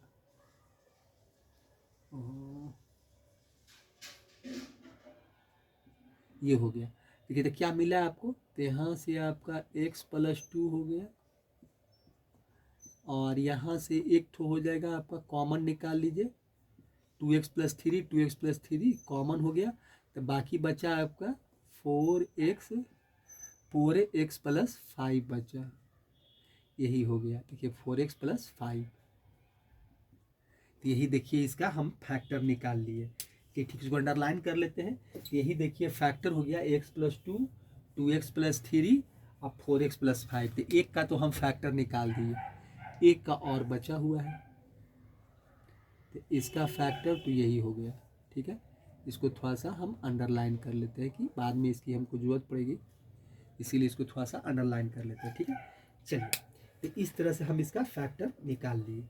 ये हो गया। देखिए तो क्या मिला आपको, तो यहाँ से आपका x + 2 हो गया। और यहाँ से एक ठो हो जाएगा आपका, कॉमन निकाल लीजिए, 2x + 3, 2x + 3 कॉमन हो गया। तो बाकी बचा आपका 4x + 5 बचा, यही हो गया। देखिए 4x + 5, तो यही देखिए इसका हम फैक्टर निकाल लिए। कि ठीक, इसको अंडरलाइन कर लेते हैं। यही देखिए फैक्टर हो गया x + 2, 2x + 3 और 4x + 5। तो एक का तो हम फैक्टर निकाल दिए, एक का और बचा हुआ है, तो इसका फैक्टर तो यही हो गया। ठीक है, इसको थोड़ा सा हम अंडरलाइन कर लेते हैं कि बाद में इसकी हमको ज़रूरत पड़ेगी, इसीलिए इसको थोड़ा सा अंडरलाइन कर लेते हैं। ठीक है, चलिए। तो इस तरह से हम इसका फैक्टर निकाल लिए।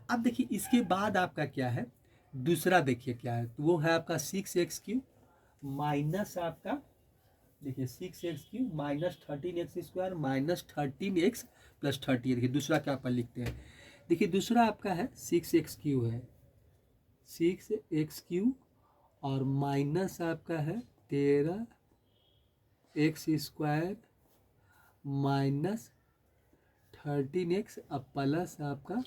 अब देखिए इसके बाद आपका क्या है, दूसरा देखिए क्या है, तो वो है आपका 6x³ माइनस आपका, देखिए 6x³ minus 13x² minus 13x + 30। देखिए दूसरा क्या अपन लिखते हैं, देखिए दूसरा आपका है 6x³ है, 6x³ और माइनस आपका है 13x² माइनस 13x अब प्लस आपका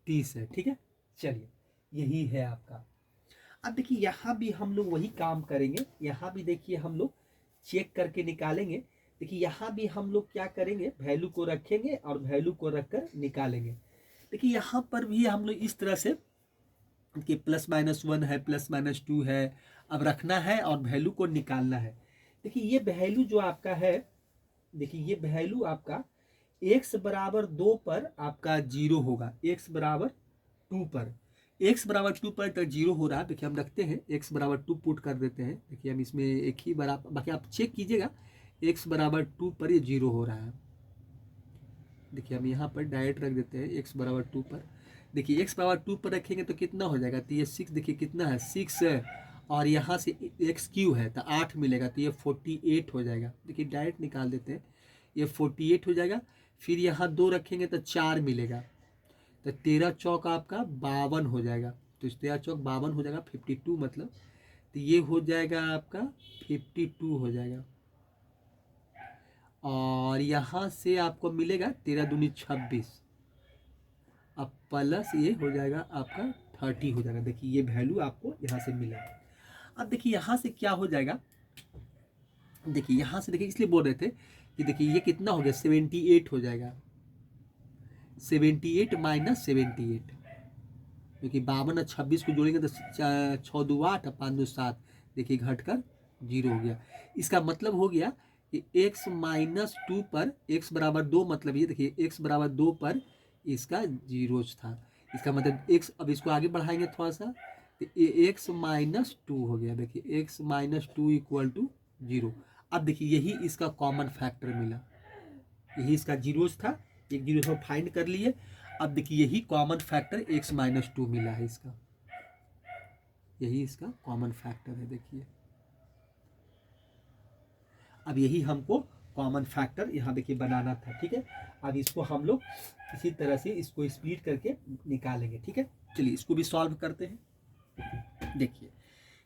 30 है। ठीक है, चलिए यही है आपका। अब देखिए यहाँ भी हम लोग वही काम करेंगे, यहाँ भी देखिए हम लोग चेक करके निकालेंगे। देखिए यहाँ भी हम लोग क्या करेंगे, वैल्यू को रखेंगे और वैल्यू को रखकर निकालेंगे। देखिए यहाँ पर भी हम लोग इस तरह से कि +-1 है, +-2 है, अब रखना है और वैल्यू को निकालना है। देखिए ये वैल्यू जो आपका है, देखिए ये वैल्यू आपका x = 2 पर आपका 0 होगा, x = 2 पर, x = 2 पर तक 0 हो रहा है। देखिए हम रखते हैं x = 2 पुट कर देते हैं। देखिए हम इसमें एक ही बराबर, बाकी आप चेक कीजिएगा, x = 2 पर ये 0 हो रहा है। देखिए हम यहाँ पर डायरेक्ट रख देते हैं x = 2 पर। देखिए x = 2 पर रखेंगे तो कितना हो जाएगा, तो ये 6, देखिए कितना है 6 है, और यहाँ से x³ है तो 8 मिलेगा, तो ये 48 हो जाएगा। देखिए डायरेक्ट निकाल देते हैं, ये 48 हो जाएगा। फिर यहाँ 2 रखेंगे तो 4 मिलेगा, तो 13 चौक आपका 52 हो जाएगा। तो 13 चौक 52 हो जाएगा, 52 मतलब, तो ये हो जाएगा आपका 52 हो जाएगा। और यहाँ से आपको मिलेगा 13 दूनी 26, अब प्लस ये हो जाएगा आपका 30 हो जाएगा। देखिए ये वैल्यू आपको यहाँ से मिला। अब देखिए यहाँ से क्या हो जाएगा, देखिए यहाँ से देखिए इसलिए बोल रहे थे कि देखिए ये कितना हो गया, 78 हो जाएगा, 78 माइनस 78, क्योंकि 52 और 26 को जोड़ेंगे तो 6 2 8 और 5 2 7, देखिए घटकर 0 हो गया। इसका मतलब हो गया कि x - 2 पर x = 2, मतलब ये देखिए x = 2 पर इसका 0 था। इसका मतलब x, अब इसको आगे बढ़ाएंगे थोड़ा सा, तो x - 2 हो गया। देखिए x - 2 = 0। अब देखिए यही इसका कॉमन फैक्टर मिला, यही इसका 0 था, एक 0 हम फाइंड कर लिए। अब देखिए यही कॉमन फैक्टर x - 2 मिला है इसका, यही इसका कॉमन फैक्टर है। देखिए अब यही हमको कॉमन फैक्टर यहाँ देखिए बनाना था। ठीक है, अब इसको हम लोग इसी तरह से इसको स्प्लिट करके निकालेंगे। ठीक है, चलिए इसको भी सॉल्व करते हैं। देखिए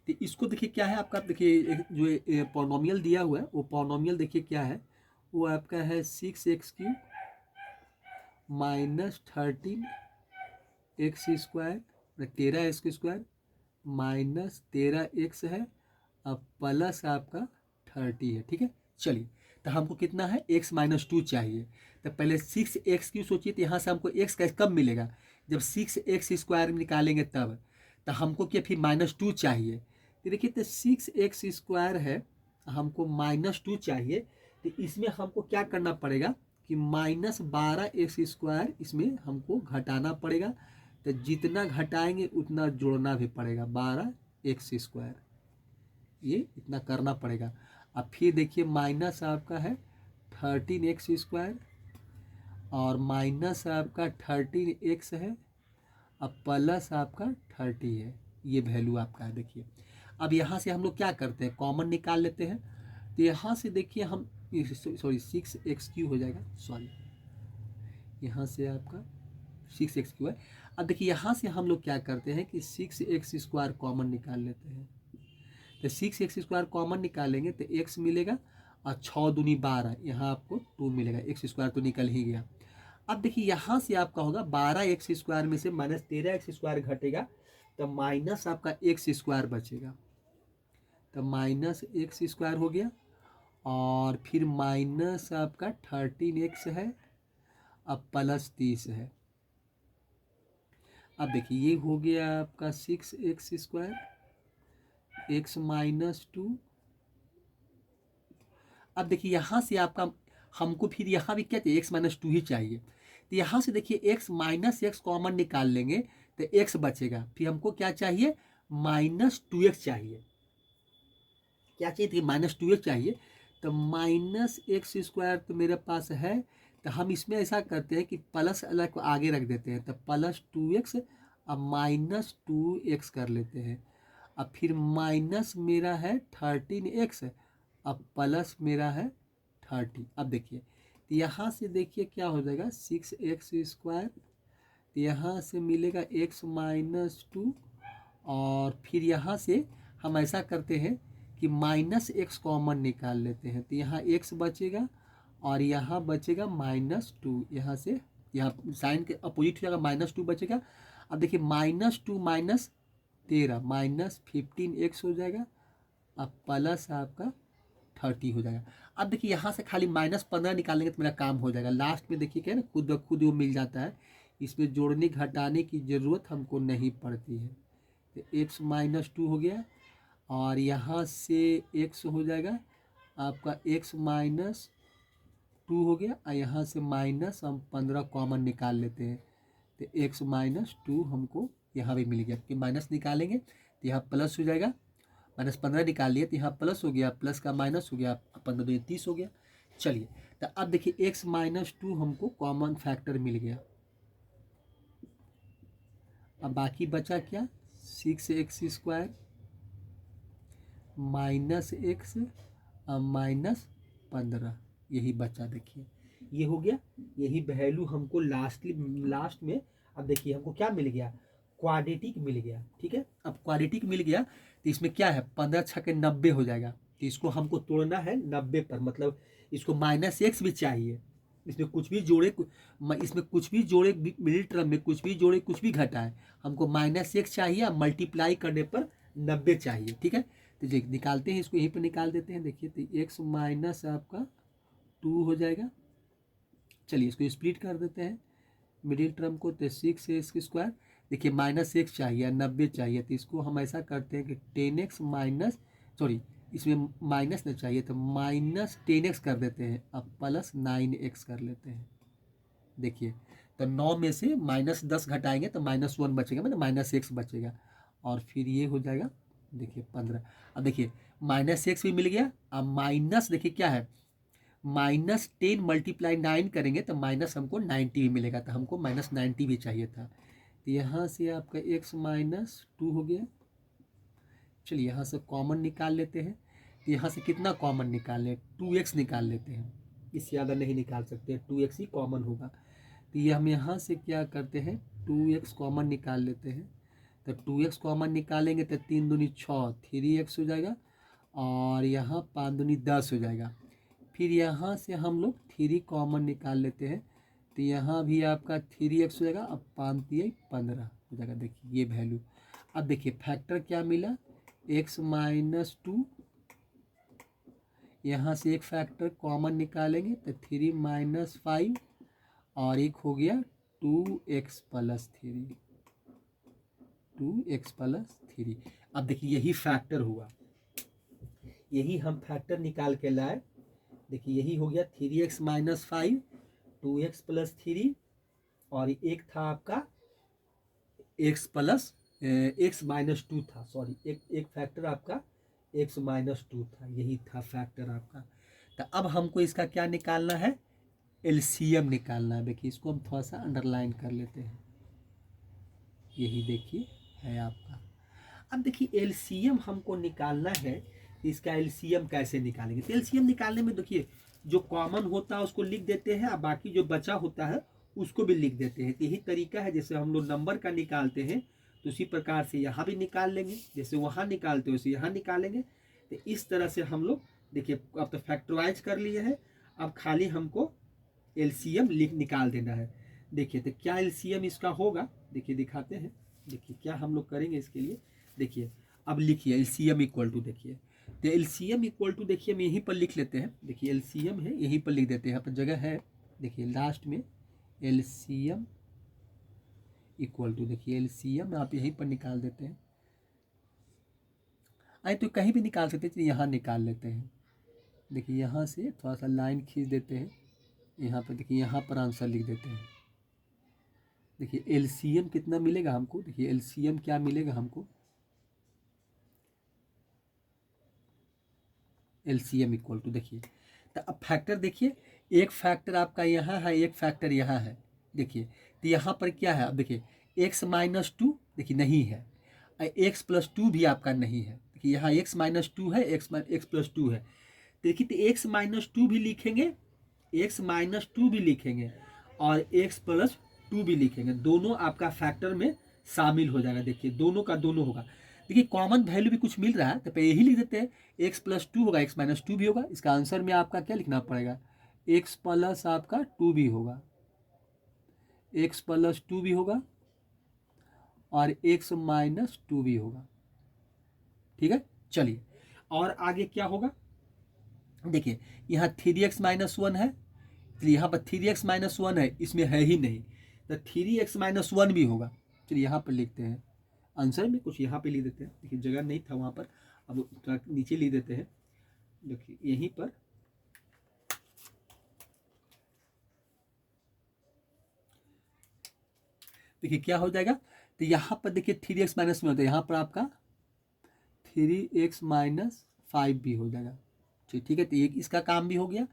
तो इसको देखिए क्या है आपका, देखिए जो पॉलिनोमियल दिया हुआ है वो पॉलिनोमियल देखिए क्या है, वो आपका है 6x³ minus 13x² 13x² minus 13x है, अब प्लस आपका 30 है। ठीक है, चलिए तो हमको कितना है, x - 2 चाहिए। तो पहले 6x³ सोचिए, तो यहाँ से हमको x का कब मिलेगा, जब 6x² निकालेंगे तब, तो हमको क्या फिर -2 चाहिए। तो देखिए तो 6x² है, हमको -2 चाहिए। तो इसमें हमको क्या करना पड़ेगा कि -12x² इसमें हमको घटाना पड़ेगा। तो जितना घटाएंगे उतना जोड़ना भी पड़ेगा, 12x², ये इतना करना पड़ेगा। अब फिर देखिए माइनस आपका है 13x², और माइनस आपका 13x है, अब प्लस आपका 30 है, ये वैल्यू आपका है। देखिए अब यहाँ से हम लोग क्या करते हैं, कॉमन निकाल लेते हैं। तो यहाँ से देखिए हम, सॉरी 6x³ हो जाएगा, सॉरी यहाँ से आपका 6x³ है। अब देखिए यहाँ से हम लोग क्या करते हैं कि 6x² कॉमन निकाल लेते हैं। तो 6x² कॉमन निकालेंगे तो x मिलेगा, और 6 दूनी 12, यहाँ आपको 2 मिलेगा, x² तो निकल ही गया। अब देखिए यहाँ से आपका होगा 12x² में से -13x² घटेगा, तो माइनस आपका x² बचेगा। तो -x² हो गया, और फिर माइनस आपका 13x है, अब प्लस 30 है। अब देखिए ये हो गया आपका 6x², x -2। अब देखिए यहाँ से आपका, हमको फिर यहाँ भी क्या चाहिए, x -2 ही चाहिए। तो यहाँ से देखिए x -x कॉमन निकाल लेंगे तो x बचेगा, फिर हमको क्या चाहिए, -2x चाहिए। क्या चाहिए थी, -2x चाहिए। तो -x² तो मेरे पास है, तो हम इसमें ऐसा करते हैं कि प्लस अलग को आगे रख देते हैं, तो +2x, अब -2x कर लेते हैं। अब फिर माइनस मेरा है 13x, अब प्लस मेरा है 30। अब देखिए तो यहाँ से देखिए क्या हो जाएगा, 6x², तो यहाँ से मिलेगा x -2, और फिर यहाँ से हम ऐसा करते हैं कि -x कॉमन निकाल लेते हैं। तो यहाँ x बचेगा, और यहाँ बचेगा -2, यहाँ से यहाँ साइन के अपोजिट हो जाएगा, -2 बचेगा। अब देखिए -2 -13 -15x हो जाएगा, अब प्लस आपका 30 हो जाएगा। अब देखिए यहाँ से खाली -15 निकालेंगे तो मेरा काम हो जाएगा। लास्ट में देखिए क्या है ना, खुद ब खुद वो मिल जाता है, इसमें जोड़ने घटाने की ज़रूरत हमको नहीं पड़ती है। तो x -2 हो गया, और यहाँ से x हो जाएगा आपका x -2 हो गया, और यहाँ से माइनस हम 15 कॉमन निकाल लेते हैं। तो x -2 हमको यहाँ भी मिल गया, कि माइनस निकालेंगे तो यहाँ प्लस हो जाएगा, -15 निकाल लिए तो यहाँ प्लस हो गया, प्लस का माइनस हो गया, 15 दूनी 30 हो गया। चलिए तो अब देखिए x -2 हमको कॉमन फैक्टर मिल गया। अब बाकी बचा क्या, 6x² -x -15, यही बचा। देखिए ये हो गया, यही वैल्यू हमको लास्ट में। अब देखिए हमको क्या मिल गया, क्वाड्रेटिक मिल गया। ठीक है, अब क्वाड्रेटिक मिल गया तो इसमें क्या है, 15 छक्के 90 हो जाएगा। तो इसको हमको तोड़ना है 90 पर, मतलब इसको -x भी चाहिए, इसमें कुछ भी जोड़े, इसमें कुछ भी जोड़े, मिडिल टर्म में कुछ भी जोड़े कुछ भी घटाए, हमको -x चाहिए, मल्टीप्लाई करने पर 90 चाहिए। ठीक है, तो जो निकालते हैं इसको यहीं पर निकाल देते हैं। देखिए तो x माइनस आपका 2 हो जाएगा। चलिए इसको स्प्लिट कर देते हैं मिडिल टर्म को, तो 6x²। देखिए -x चाहिए, 90 चाहिए, तो इसको हम ऐसा करते हैं कि 10x माइनस, सॉरी इसमें माइनस नहीं चाहिए तो -10x कर देते हैं, अब +9x कर लेते हैं। देखिए तो 9 में से -10 घटाएंगे तो -1 बचेगा, मतलब -x बचेगा, और फिर ये हो जाएगा देखिए 15। अब देखिए -x भी मिल गया। अब माइनस देखिए क्या है, -10 × 9 करेंगे तो माइनस हमको 90 भी मिलेगा, तो हमको -90 भी चाहिए था। तो यहाँ से आपका x -2 हो गया। चलिए यहाँ से कॉमन निकाल लेते हैं। तो यहाँ से कितना कॉमन निकाल लें, 2x निकाल लेते हैं, इससे ज़्यादा नहीं निकाल सकते, 2x ही कॉमन होगा। तो ये हम यहाँ से क्या करते हैं, 2x कॉमन निकाल लेते हैं। तो 2x कॉमन निकालेंगे तो 3 दूनी 6, 3x हो जाएगा, और यहाँ 5 दूनी 10 हो जाएगा। फिर यहाँ से हम लोग 3 कॉमन निकाल लेते हैं, तो यहाँ भी आपका 3x हो जाएगा, अब 5 3 15 हो जाएगा। देखिए ये वैल्यू। अब देखिए फैक्टर क्या मिला, x -2, यहाँ से एक फैक्टर कॉमन निकालेंगे तो 3 - 5, और एक हो गया 2x+3, 2x+3। अब देखिए यही फैक्टर हुआ, यही हम फैक्टर निकाल के लाए। देखिए यही हो गया 3x-5, 2x+3, और एक था आपका x-2 था, सॉरी एक फैक्टर आपका x-2 था, यही था फैक्टर आपका। तो अब हमको इसका क्या निकालना है, एलसीएम निकालना है। देखिए इसको हम थोड़ा सा अंडरलाइन कर लेते हैं, यही देखिए है आपका। अब देखिए एलसीएम हमको निकालना है, इसका एलसीएम कैसे निकालेंगे। तो एलसीएम निकालने में देखिए जो कॉमन होता है उसको लिख देते हैं, और बाकी जो बचा होता है उसको भी लिख देते हैं। तो यही तरीका है, जैसे हम लोग नंबर का निकालते हैं तो उसी प्रकार से यहाँ भी निकाल लेंगे, जैसे वहाँ निकालते हैं वैसे यहाँ निकालेंगे। तो इस तरह से हम लोग देखिए अब तो फैक्टराइज कर लिए हैं, अब खाली हमको एलसीएम निकाल देना है। देखिए तो क्या एलसीएम इसका होगा, देखिए दिखाते हैं। देखिए क्या हम लोग करेंगे इसके लिए, देखिए अब लिखिए एलसीएम इक्वल टू, देखिए तो एलसीएम इक्वल टू, देखिए हम यहीं पर लिख लेते हैं। देखिए एलसीएम है, यहीं पर लिख देते हैं, यहाँ पर जगह है। देखिए लास्ट में एलसीएम इक्वल टू, देखिए एलसीएम आप यहीं पर निकाल देते हैं। आए तो कहीं भी निकाल सकते हैं, यहाँ निकाल लेते हैं। देखिए यहाँ से थोड़ा सा लाइन खींच देते हैं, यहाँ पर देखिए यहाँ पर आंसर लिख देते हैं। देखिए एलसीएम कितना मिलेगा हमको, देखिए एलसीएम क्या मिलेगा हमको, एलसीएम इक्वल टू, देखिए तो अब फैक्टर देखिए, एक फैक्टर आपका यहाँ है, एक फैक्टर यहाँ है। देखिए तो यहाँ पर क्या है, अब देखिए x-2 देखिए नहीं है, x+2 भी आपका नहीं है। देखिए यहाँ x-2 है, x+2 है। देखिए तो x-2 भी लिखेंगे, x-2 भी लिखेंगे, और x+2 भी लिखेंगे, दोनों आपका फैक्टर में शामिल हो जाएगा। देखिए दोनों का दोनों होगा। देखिए कॉमन वैल्यू भी कुछ मिल रहा है, तो यही लिख देते हैं, x+2 होगा, x-2 भी होगा। इसका आंसर में आपका क्या लिखना पड़ेगा, x+ आपका 2 भी होगा, x+2 भी होगा, और x-2 भी होगा। ठीक है, चलिए और आगे क्या होगा। देखिए यहाँ 3x-1 है, तो यहाँ पर 3x-1 है, इसमें है ही नहीं, तो 3x-1 भी होगा। चलिए यहाँ पर लिखते हैं, आंसर में कुछ यहाँ पे लिख देते हैं। देखिए जगह नहीं था वहाँ पर, अब थोड़ा नीचे लिख देते हैं। देखिए यहीं पर देखिए क्या हो जाएगा, तो यहाँ पर देखिए 3x-1 होता है, यहाँ पर आपका 3x-5 भी हो जाएगा। ठीक है, तो एक इसका काम भी हो गया।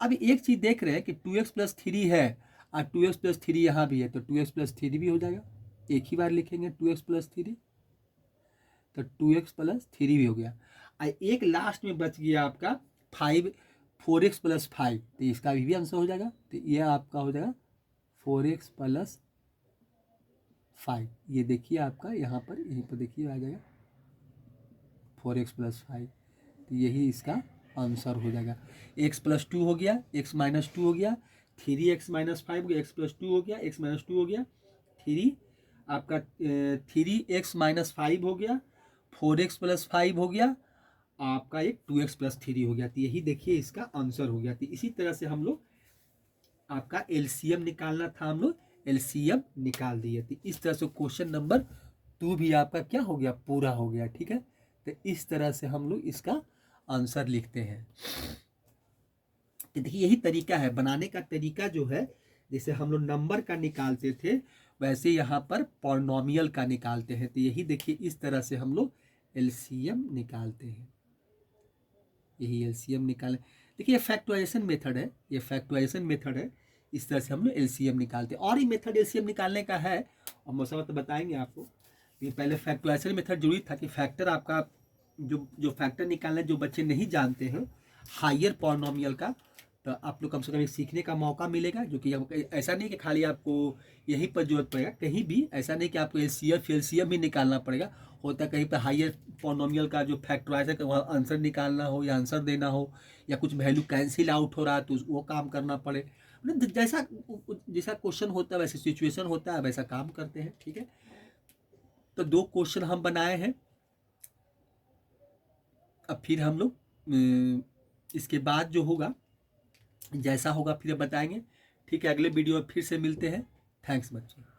अब एक चीज़ देख रहे हैं कि 2x+3 है, और 2x+3 यहाँ भी है, तो 2x+3 भी हो जाएगा। एक ही बार लिखेंगे 2x+3, तो 2x+3 भी हो गया। और एक लास्ट में बच गया आपका 4x+5, तो इसका भी आंसर हो जाएगा। तो ये आपका हो जाएगा 4x+5। ये देखिए आपका यहाँ पर, यहीं पर देखिए आ जाएगा 4x+5, तो यही इसका आंसर हो जाएगा। x+2 हो गया, x-2 हो गया, 3x-5 हो गया, x+2 हो गया, x-2 हो गया, 3 आपका 3x-5 हो गया, 4x+5 हो गया, आपका एक 2x+3 हो गया। तो यही देखिए इसका आंसर हो गया। तो इसी तरह से हम लोग आपका एलसीएम निकालना था, हम लोग एलसीएम निकाल दिए। तो इस तरह से क्वेश्चन नंबर 2 भी आपका क्या हो गया, पूरा हो गया। ठीक है, तो इस तरह से हम लोग इसका आंसर लिखते हैं। तो देखिए यही तरीका है बनाने का, तरीका जो है जैसे हम लोग नंबर का निकालते थे वैसे यहाँ पर पॉलिनोमियल का निकालते हैं। तो यही देखिए इस तरह से हम लोग एलसीएम निकालते हैं, यही एलसीएम निकालें। देखिए ये फैक्टराइजेशन मेथड है, ये फैक्टराइजेशन मेथड है, इस तरह से हम लोग एलसीएम निकालते हैं। और ही मेथड एलसीएम निकालने का है, और मौसा तो बताएंगे आपको। ये पहले फैक्टराइजेशन मेथड जरूरी था कि फैक्टर आपका जो फैक्टर निकालना, जो बच्चे नहीं जानते हैं हायर पॉलिनोमियल का, तो आप लोग कम से कम एक सीखने का मौका मिलेगा। जो कि ऐसा नहीं कि खाली आपको यहीं पर जरूरत पड़ेगा, कहीं भी ऐसा नहीं कि आपको एलसीएम भी निकालना पड़ेगा। होता कहीं पर हायर पॉलिनोमियल का जो फैक्टराइजर का वहाँ आंसर निकालना हो या आंसर देना हो, या कुछ वैल्यू कैंसिल आउट हो रहा है तो वो काम करना पड़े। मतलब जैसा क्वेश्चन होता है, वैसे सिचुएशन होता है, वैसा काम करते हैं। ठीक है, तो 2 क्वेश्चन हम बनाए हैं। अब फिर हम लोग इसके बाद जो होगा, जैसा होगा फिर बताएंगे। ठीक है, अगले वीडियो में फिर से मिलते हैं। थैंक्स बच्चों।